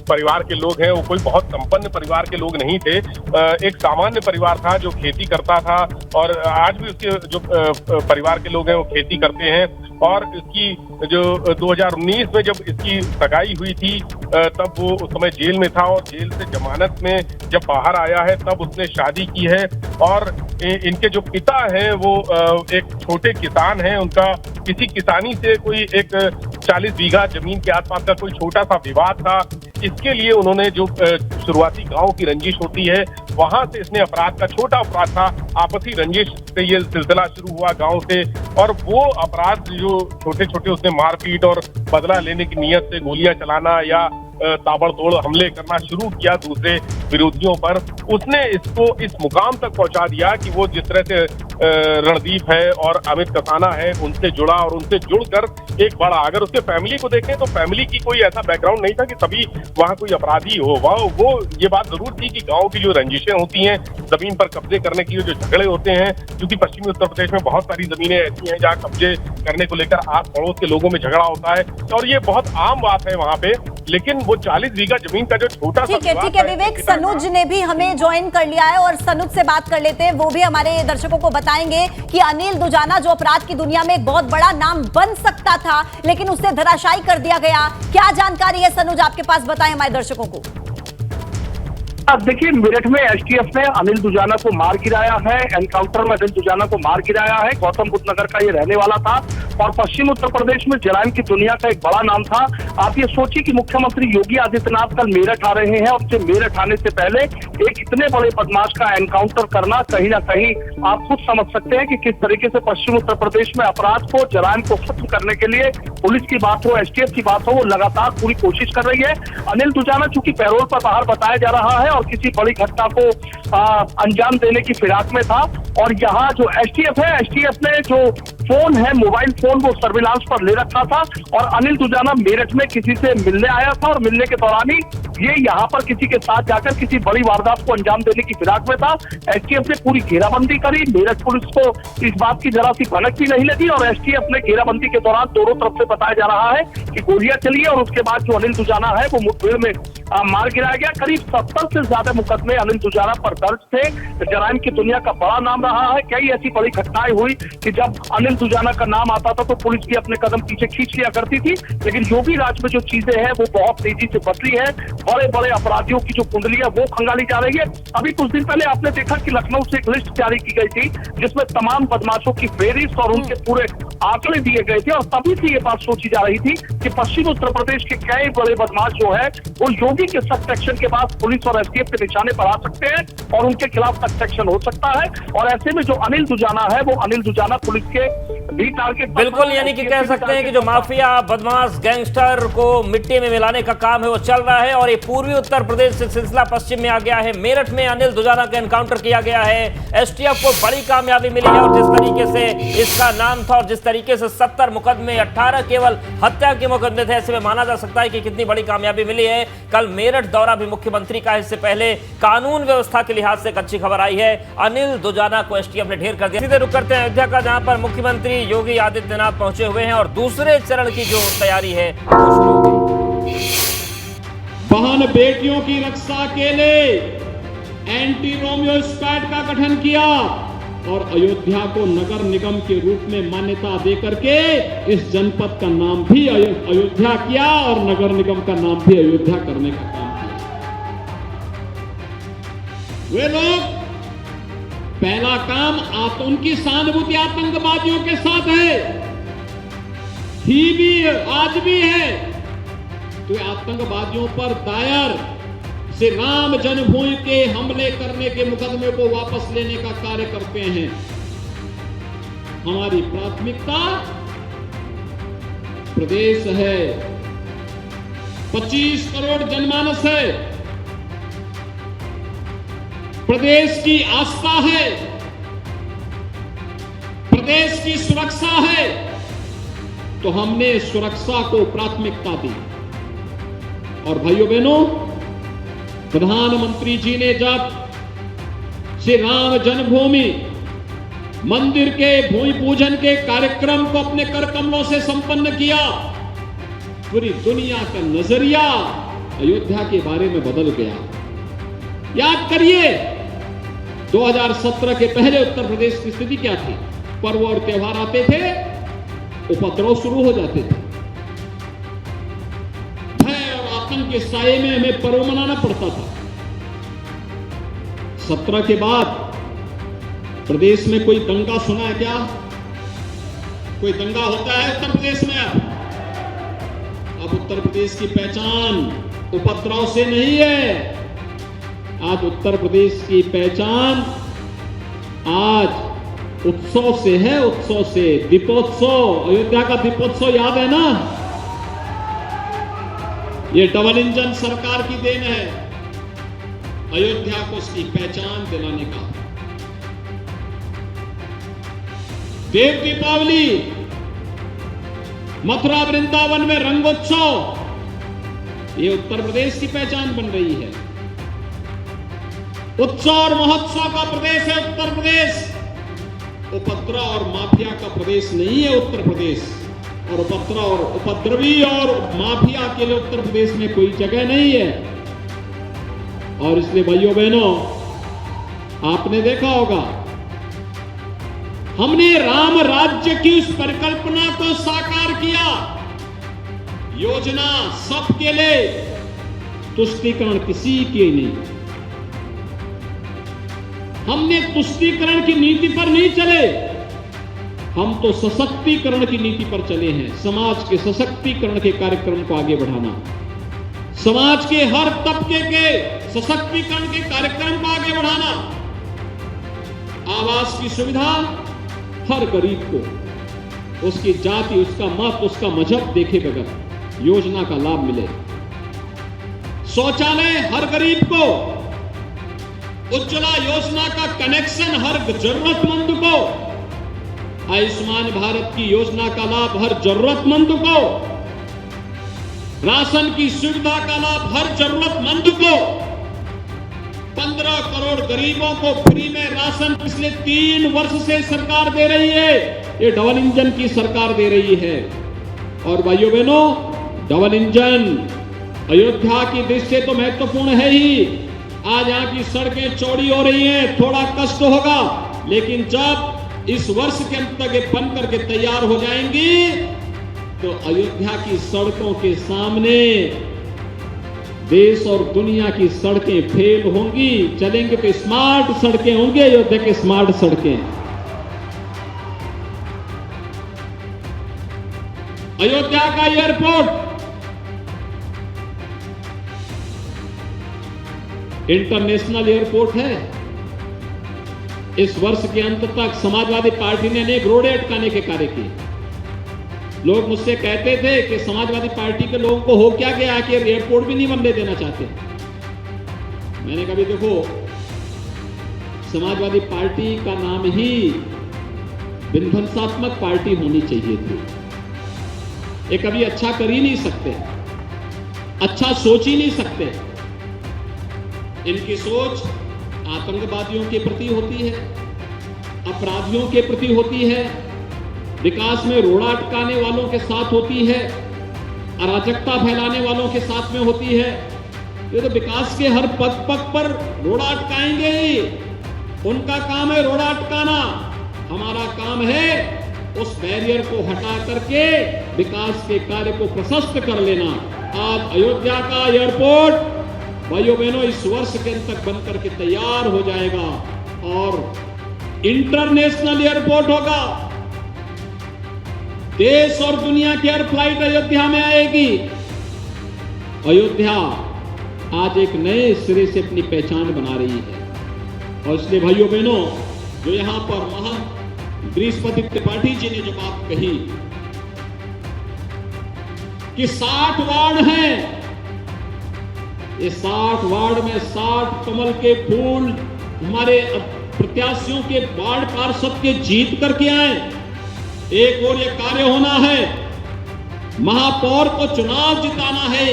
परिवार के लोग हैं वो कोई बहुत संपन्न परिवार के लोग नहीं थे, एक सामान्य परिवार था जो खेती करता था और आज भी उसके जो परिवार के लोग हैं वो खेती करते हैं। और इसकी जो 2019 में जब इसकी सगाई हुई थी तब वो उस समय जेल में था और जेल से जमानत में जब बाहर आया है तब उसने शादी की है। और इनके जो पिता हैं वो एक छोटे किसान हैं, उनका किसी किसानी से कोई एक 40 बीघा जमीन के आसपास का कोई छोटा सा विवाद था। इसके लिए उन्होंने जो शुरुआती गांव की रंजिश होती है वहां से इसने अपराध का, छोटा अपराध था, आपसी रंजिश से ये सिलसिला शुरू हुआ गांव से और वो अपराध जो छोटे छोटे उसने मारपीट और बदला लेने की नीयत से गोलियां चलाना या ताबड़तोड़ हमले करना शुरू किया दूसरे विरोधियों पर। उसने इसको इस मुकाम तक पहुंचा दिया कि वो जिस तरह से रणदीप है और अमित कथाना है उनसे जुड़ा और उनसे जुड़कर एक बड़ा, अगर उसके फैमिली को देखें तो फैमिली की कोई ऐसा बैकग्राउंड नहीं था कि सभी वहाँ कोई अपराधी हो। वो ये बात जरूर थी कि गाँव की जो रंजिशें होती हैं, जमीन पर कब्जे करने की जो झगड़े होते हैं, क्योंकि पश्चिमी उत्तर प्रदेश में बहुत सारी जमीनें ऐसी हैं जहाँ कब्जे करने को लेकर आस पड़ोस के लोगों में झगड़ा होता है और ये बहुत आम बात है वहाँ पे। लेकिन वो 40 बीघा जमीन का जो छोटा सा, ठीक है विवेक, सनुज ने भी हमें ज्वाइन कर लिया है और सनुज से बात कर लेते हैं, वो भी हमारे दर्शकों को बताएंगे कि अनिल दुजाना जो अपराध की दुनिया में एक बहुत बड़ा नाम बन सकता था लेकिन उसे धराशायी कर दिया गया। क्या जानकारी है सनुज आपके पास, बताएं हमारे दर्शकों को। देखिए, मेरठ में एसटीएफ ने अनिल दुजाना को मार गिराया है, एनकाउंटर में अनिल दुजाना को मार गिराया है। गौतम बुद्ध नगर का ये रहने वाला था और पश्चिम उत्तर प्रदेश में जराइम की दुनिया का एक बड़ा नाम था। आप ये सोचिए कि मुख्यमंत्री योगी आदित्यनाथ कल मेरठ आ रहे हैं और उनसे मेरठ आने से पहले एक इतने बड़े बदमाश का एनकाउंटर करना कहीं ना कहीं आप खुद समझ सकते हैं कि किस तरीके से पश्चिम उत्तर प्रदेश में अपराध को, जराइम को खत्म करने के लिए पुलिस की बात हो, एसटीएफ की बात हो, वो लगातार पूरी कोशिश कर रही है। अनिल दुजाना चूंकि पैरोल पर बाहर बताया जा रहा है और किसी बड़ी घटना को अंजाम देने की फिराक में था, और यहाँ जो एसटीएफ है, एसटीएफ ने जो फोन है, मोबाइल फोन, वो सर्विलांस पर ले रखा था और अनिल दुजाना मेरठ में किसी से मिलने आया था और मिलने के दौरान ही ये यहाँ पर किसी के साथ जाकर किसी बड़ी वारदात को अंजाम देने की फिराक में था। एसटीएफ ने पूरी घेराबंदी करी। मेरठ पुलिस को इस बात की जरा सी भनक भी नहीं लगी और एसटीएफ ने घेराबंदी के दौरान दोनों तरफ से बताया जा रहा है कि गोलियां चली और उसके बाद जो अनिल दुजाना है वो मुठभेड़ में मार गिराया गया। करीब 70 से ज्यादा मुकदमे अनिल दुजाना पर दर्ज थे। जराइम की दुनिया का बड़ा नाम रहा है। कई ऐसी बड़ी घटनाएं हुई कि जब अनिल दुजाना का नाम आता था तो पुलिस भी अपने कदम पीछे खींच लिया करती थी, लेकिन योगीराज में जो चीजें हैं वो बहुत तेजी से बदली है। बड़े बड़े अपराधियों की जो कुंडली है वो खंगाली जा रही है। अभी कुछ दिन पहले आपने देखा कि लखनऊ से एक लिस्ट जारी की गई थी जिसमें तमाम बदमाशों की फेहरिस्त और उनके पूरे आंकड़े दिए गए थे और तभी से ये बात सोची जा रही थी कि पश्चिम उत्तर प्रदेश के कई बड़े बदमाश जो है वो योगी के सख्त एक्शन के बाद पुलिस और एसटीएफ के निशाने पर आ सकते हैं और उनके खिलाफ सख्त एक्शन हो सकता है। और ऐसे में जो अनिल दुजाना है वो अनिल दुजाना पुलिस के भी टारगेट, बिल्कुल, यानी कि कह सकते हैं कि जो माफिया, बदमाश, गैंगस्टर को मिट्टी में मिलाने का काम है वो चल रहा है और ये पूर्वी उत्तर प्रदेश से सिलसिला पश्चिम में आ गया है। मेरठ में अनिल दुजाना का एनकाउंटर किया गया है। एसटीएफ को बड़ी कामयाबी मिली है और जिस तरीके से इसका नाम था और जिस तरीके से 70 मुकदमे, 18 केवल हत्या के मुकदमे थे, ऐसे में माना जा सकता है कि कितनी बड़ी कामयाबी मिली है। कल मेरठ दौरा भी मुख्यमंत्री का, इससे पहले कानून व्यवस्था के लिहाज से एक अच्छी खबर आई है। अनिल दुजाना को एसटीएफ ने ढेर कर दिया। सीधे रुक करते हैं अयोध्या का, जहां पर मुख्यमंत्री योगी आदित्यनाथ पहुंचे हुए हैं और दूसरे चरण की जो तैयारी है वो शुरू हो गई। बहन बेटियों की रक्षा के लिए एंटी रोमियो स्क्वाड का गठन किया और अयोध्या को नगर निगम के रूप में मान्यता देकर के इस जनपद का नाम भी अयोध्या किया और नगर निगम का नाम भी अयोध्या करने का काम किया। वे लोग पहला काम उनकी सहानुभूति आतंकवादियों के साथ है, थी भी, आज भी है। तो आतंकवादियों पर दायर से राम जन्मभूमि के हमले करने के मुकदमे को वापस लेने का कार्य करते हैं। हमारी प्राथमिकता प्रदेश है, 25 करोड़ जनमानस है, प्रदेश की आस्था है, प्रदेश की सुरक्षा है, तो हमने सुरक्षा को प्राथमिकता दी। और भाइयों बहनों, प्रधानमंत्री जी ने जब श्री राम जन्मभूमि मंदिर के भूमि पूजन के कार्यक्रम को अपने कर कमलों से संपन्न किया, पूरी दुनिया का नजरिया अयोध्या के बारे में बदल गया। याद करिए 2017 के पहले उत्तर प्रदेश की स्थिति क्या थी? पर्व और त्योहार आते थे, उपद्रव शुरू हो जाते थे, भय और आतंक के साये में हमें पर्व मनाना पड़ता था। 17 के बाद प्रदेश में कोई दंगा सुना है क्या? कोई दंगा होता है उत्तर प्रदेश में? अब उत्तर प्रदेश की पहचान उपद्रव से नहीं है। आज उत्तर प्रदेश की पहचान आज उत्सव से है, उत्सव से। दीपोत्सव, अयोध्या का दीपोत्सव याद है ना? ये डबल इंजन सरकार की देन है, अयोध्या को उसकी पहचान दिलाने का। देव दीपावली, मथुरा वृंदावन में रंगोत्सव, ये उत्तर प्रदेश की पहचान बन रही है। उत्सव और महोत्सव का प्रदेश है उत्तर प्रदेश, उपद्रव और माफिया का प्रदेश नहीं है उत्तर प्रदेश। और उपद्रव और उपद्रवी और माफिया के लिए उत्तर प्रदेश में कोई जगह नहीं है। और इसलिए भाइयों बहनों, आपने देखा होगा, हमने राम राज्य की उस परिकल्पना को साकार किया। योजना सबके लिए, तुष्टीकरण किसी के नहीं। हमने तुष्टीकरण की नीति पर नहीं चले, हम तो सशक्तिकरण की नीति पर चले हैं। समाज के सशक्तिकरण के कार्यक्रम को आगे बढ़ाना, समाज के हर तबके के सशक्तिकरण के कार्यक्रम को आगे बढ़ाना। आवास की सुविधा हर गरीब को, उसकी जाति, उसका मत, उसका मजहब देखे बगैर योजना का लाभ मिले। शौचालय हर गरीब को, उज्ज्वला योजना का कनेक्शन हर जरूरतमंद को, आयुष्मान भारत की योजना का लाभ हर जरूरतमंद को, राशन की सुविधा का लाभ हर जरूरतमंद को, 15 करोड़ गरीबों को फ्री में राशन पिछले 3 वर्ष से सरकार दे रही है। ये डबल इंजन की सरकार दे रही है। और भाइयों बहनों, डबल इंजन अयोध्या की दृष्टि से तो महत्वपूर्ण है ही। आज यहाँ की सड़कें चौड़ी हो रही हैं, थोड़ा कष्ट होगा, लेकिन जब इस वर्ष के अंत तक ये बन करके तैयार हो जाएंगी तो अयोध्या की सड़कों के सामने देश और दुनिया की सड़कें फेल होंगी। चलेंगे तो स्मार्ट सड़कें होंगी, अयोध्या की स्मार्ट सड़कें। अयोध्या का एयरपोर्ट इंटरनेशनल एयरपोर्ट है। इस वर्ष के अंत तक समाजवादी पार्टी ने अनेक रोड़े अटकाने के कार्य किए। लोग मुझसे कहते थे कि समाजवादी पार्टी के लोगों को हो क्या गया कि एयरपोर्ट भी नहीं बनने देना चाहते। मैंने कहा देखो, समाजवादी पार्टी का नाम ही विध्वंसात्मक पार्टी होनी चाहिए थी। ये कभी अच्छा कर ही नहीं सकते, अच्छा सोच ही नहीं सकते। इनकी सोच आतंकवादियों के प्रति होती है, अपराधियों के प्रति होती है, विकास में रोड़ा अटकाने वालों के साथ होती है, अराजकता फैलाने वालों के साथ में होती है। ये तो विकास के हर पग पग पर रोड़ा अटकाएंगे ही। उनका काम है रोड़ा अटकाना, हमारा काम है उस बैरियर को हटा करके विकास के कार्य को प्रशस्त कर लेना। आज अयोध्या का एयरपोर्ट भाइयों बहनों इस वर्ष के अंत तक बन करके तैयार हो जाएगा और इंटरनेशनल एयरपोर्ट होगा। देश और दुनिया की हर फ्लाइट अयोध्या में आएगी। अयोध्या आज एक नए सिरे से अपनी पहचान बना रही है। और इसलिए भाइयों बहनों, जो यहां पर महंत बृहस्पति त्रिपाठी जी ने जो बात कही कि 60 वार्ड हैं, ये 60 वार्ड में 60 कमल के फूल हमारे प्रत्याशियों के वार्ड पार्षद के जीत करके आए। एक और ये कार्य होना है, महापौर को चुनाव जिताना है।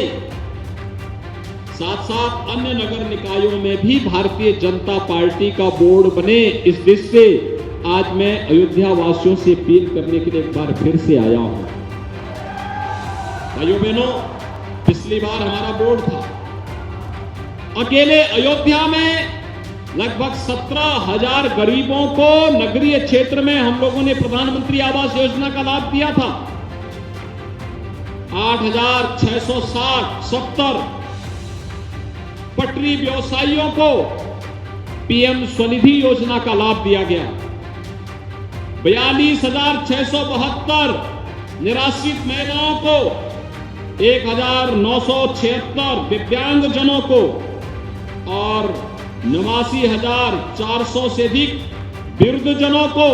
साथ साथ अन्य नगर निकायों में भी भारतीय जनता पार्टी का बोर्ड बने। इस दृष्टि से आज मैं अयोध्या वासियों से अपील करने के लिए एक बार फिर से आया हूं। भाइयों बहनों, पिछली बार हमारा बोर्ड था, अकेले अयोध्या में लगभग 17,000 गरीबों को नगरीय क्षेत्र में हम लोगों ने प्रधानमंत्री आवास योजना का लाभ दिया था। 8,670 पटरी व्यवसायियों को पीएम स्वनिधि योजना का लाभ दिया गया। 42,672 निराश्रित महिलाओं को, 1,976 दिव्यांगजनों को और 89,400 से अधिक वृद्धजनों को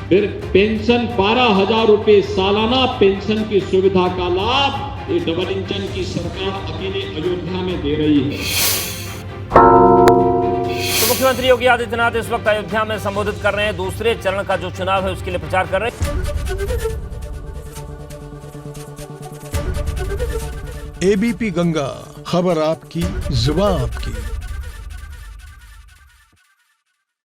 फिर पेंशन 12,000 रुपए सालाना पेंशन की सुविधा का लाभ ये डबल इंजन की सरकार अकेले अयोध्या में दे रही है। तो मुख्यमंत्री योगी आदित्यनाथ इस वक्त अयोध्या में संबोधित कर रहे हैं। दूसरे चरण का जो चुनाव है उसके लिए प्रचार कर रहे हैं। एबीपी गंगा, खबर आपकी, जुबान आपकी।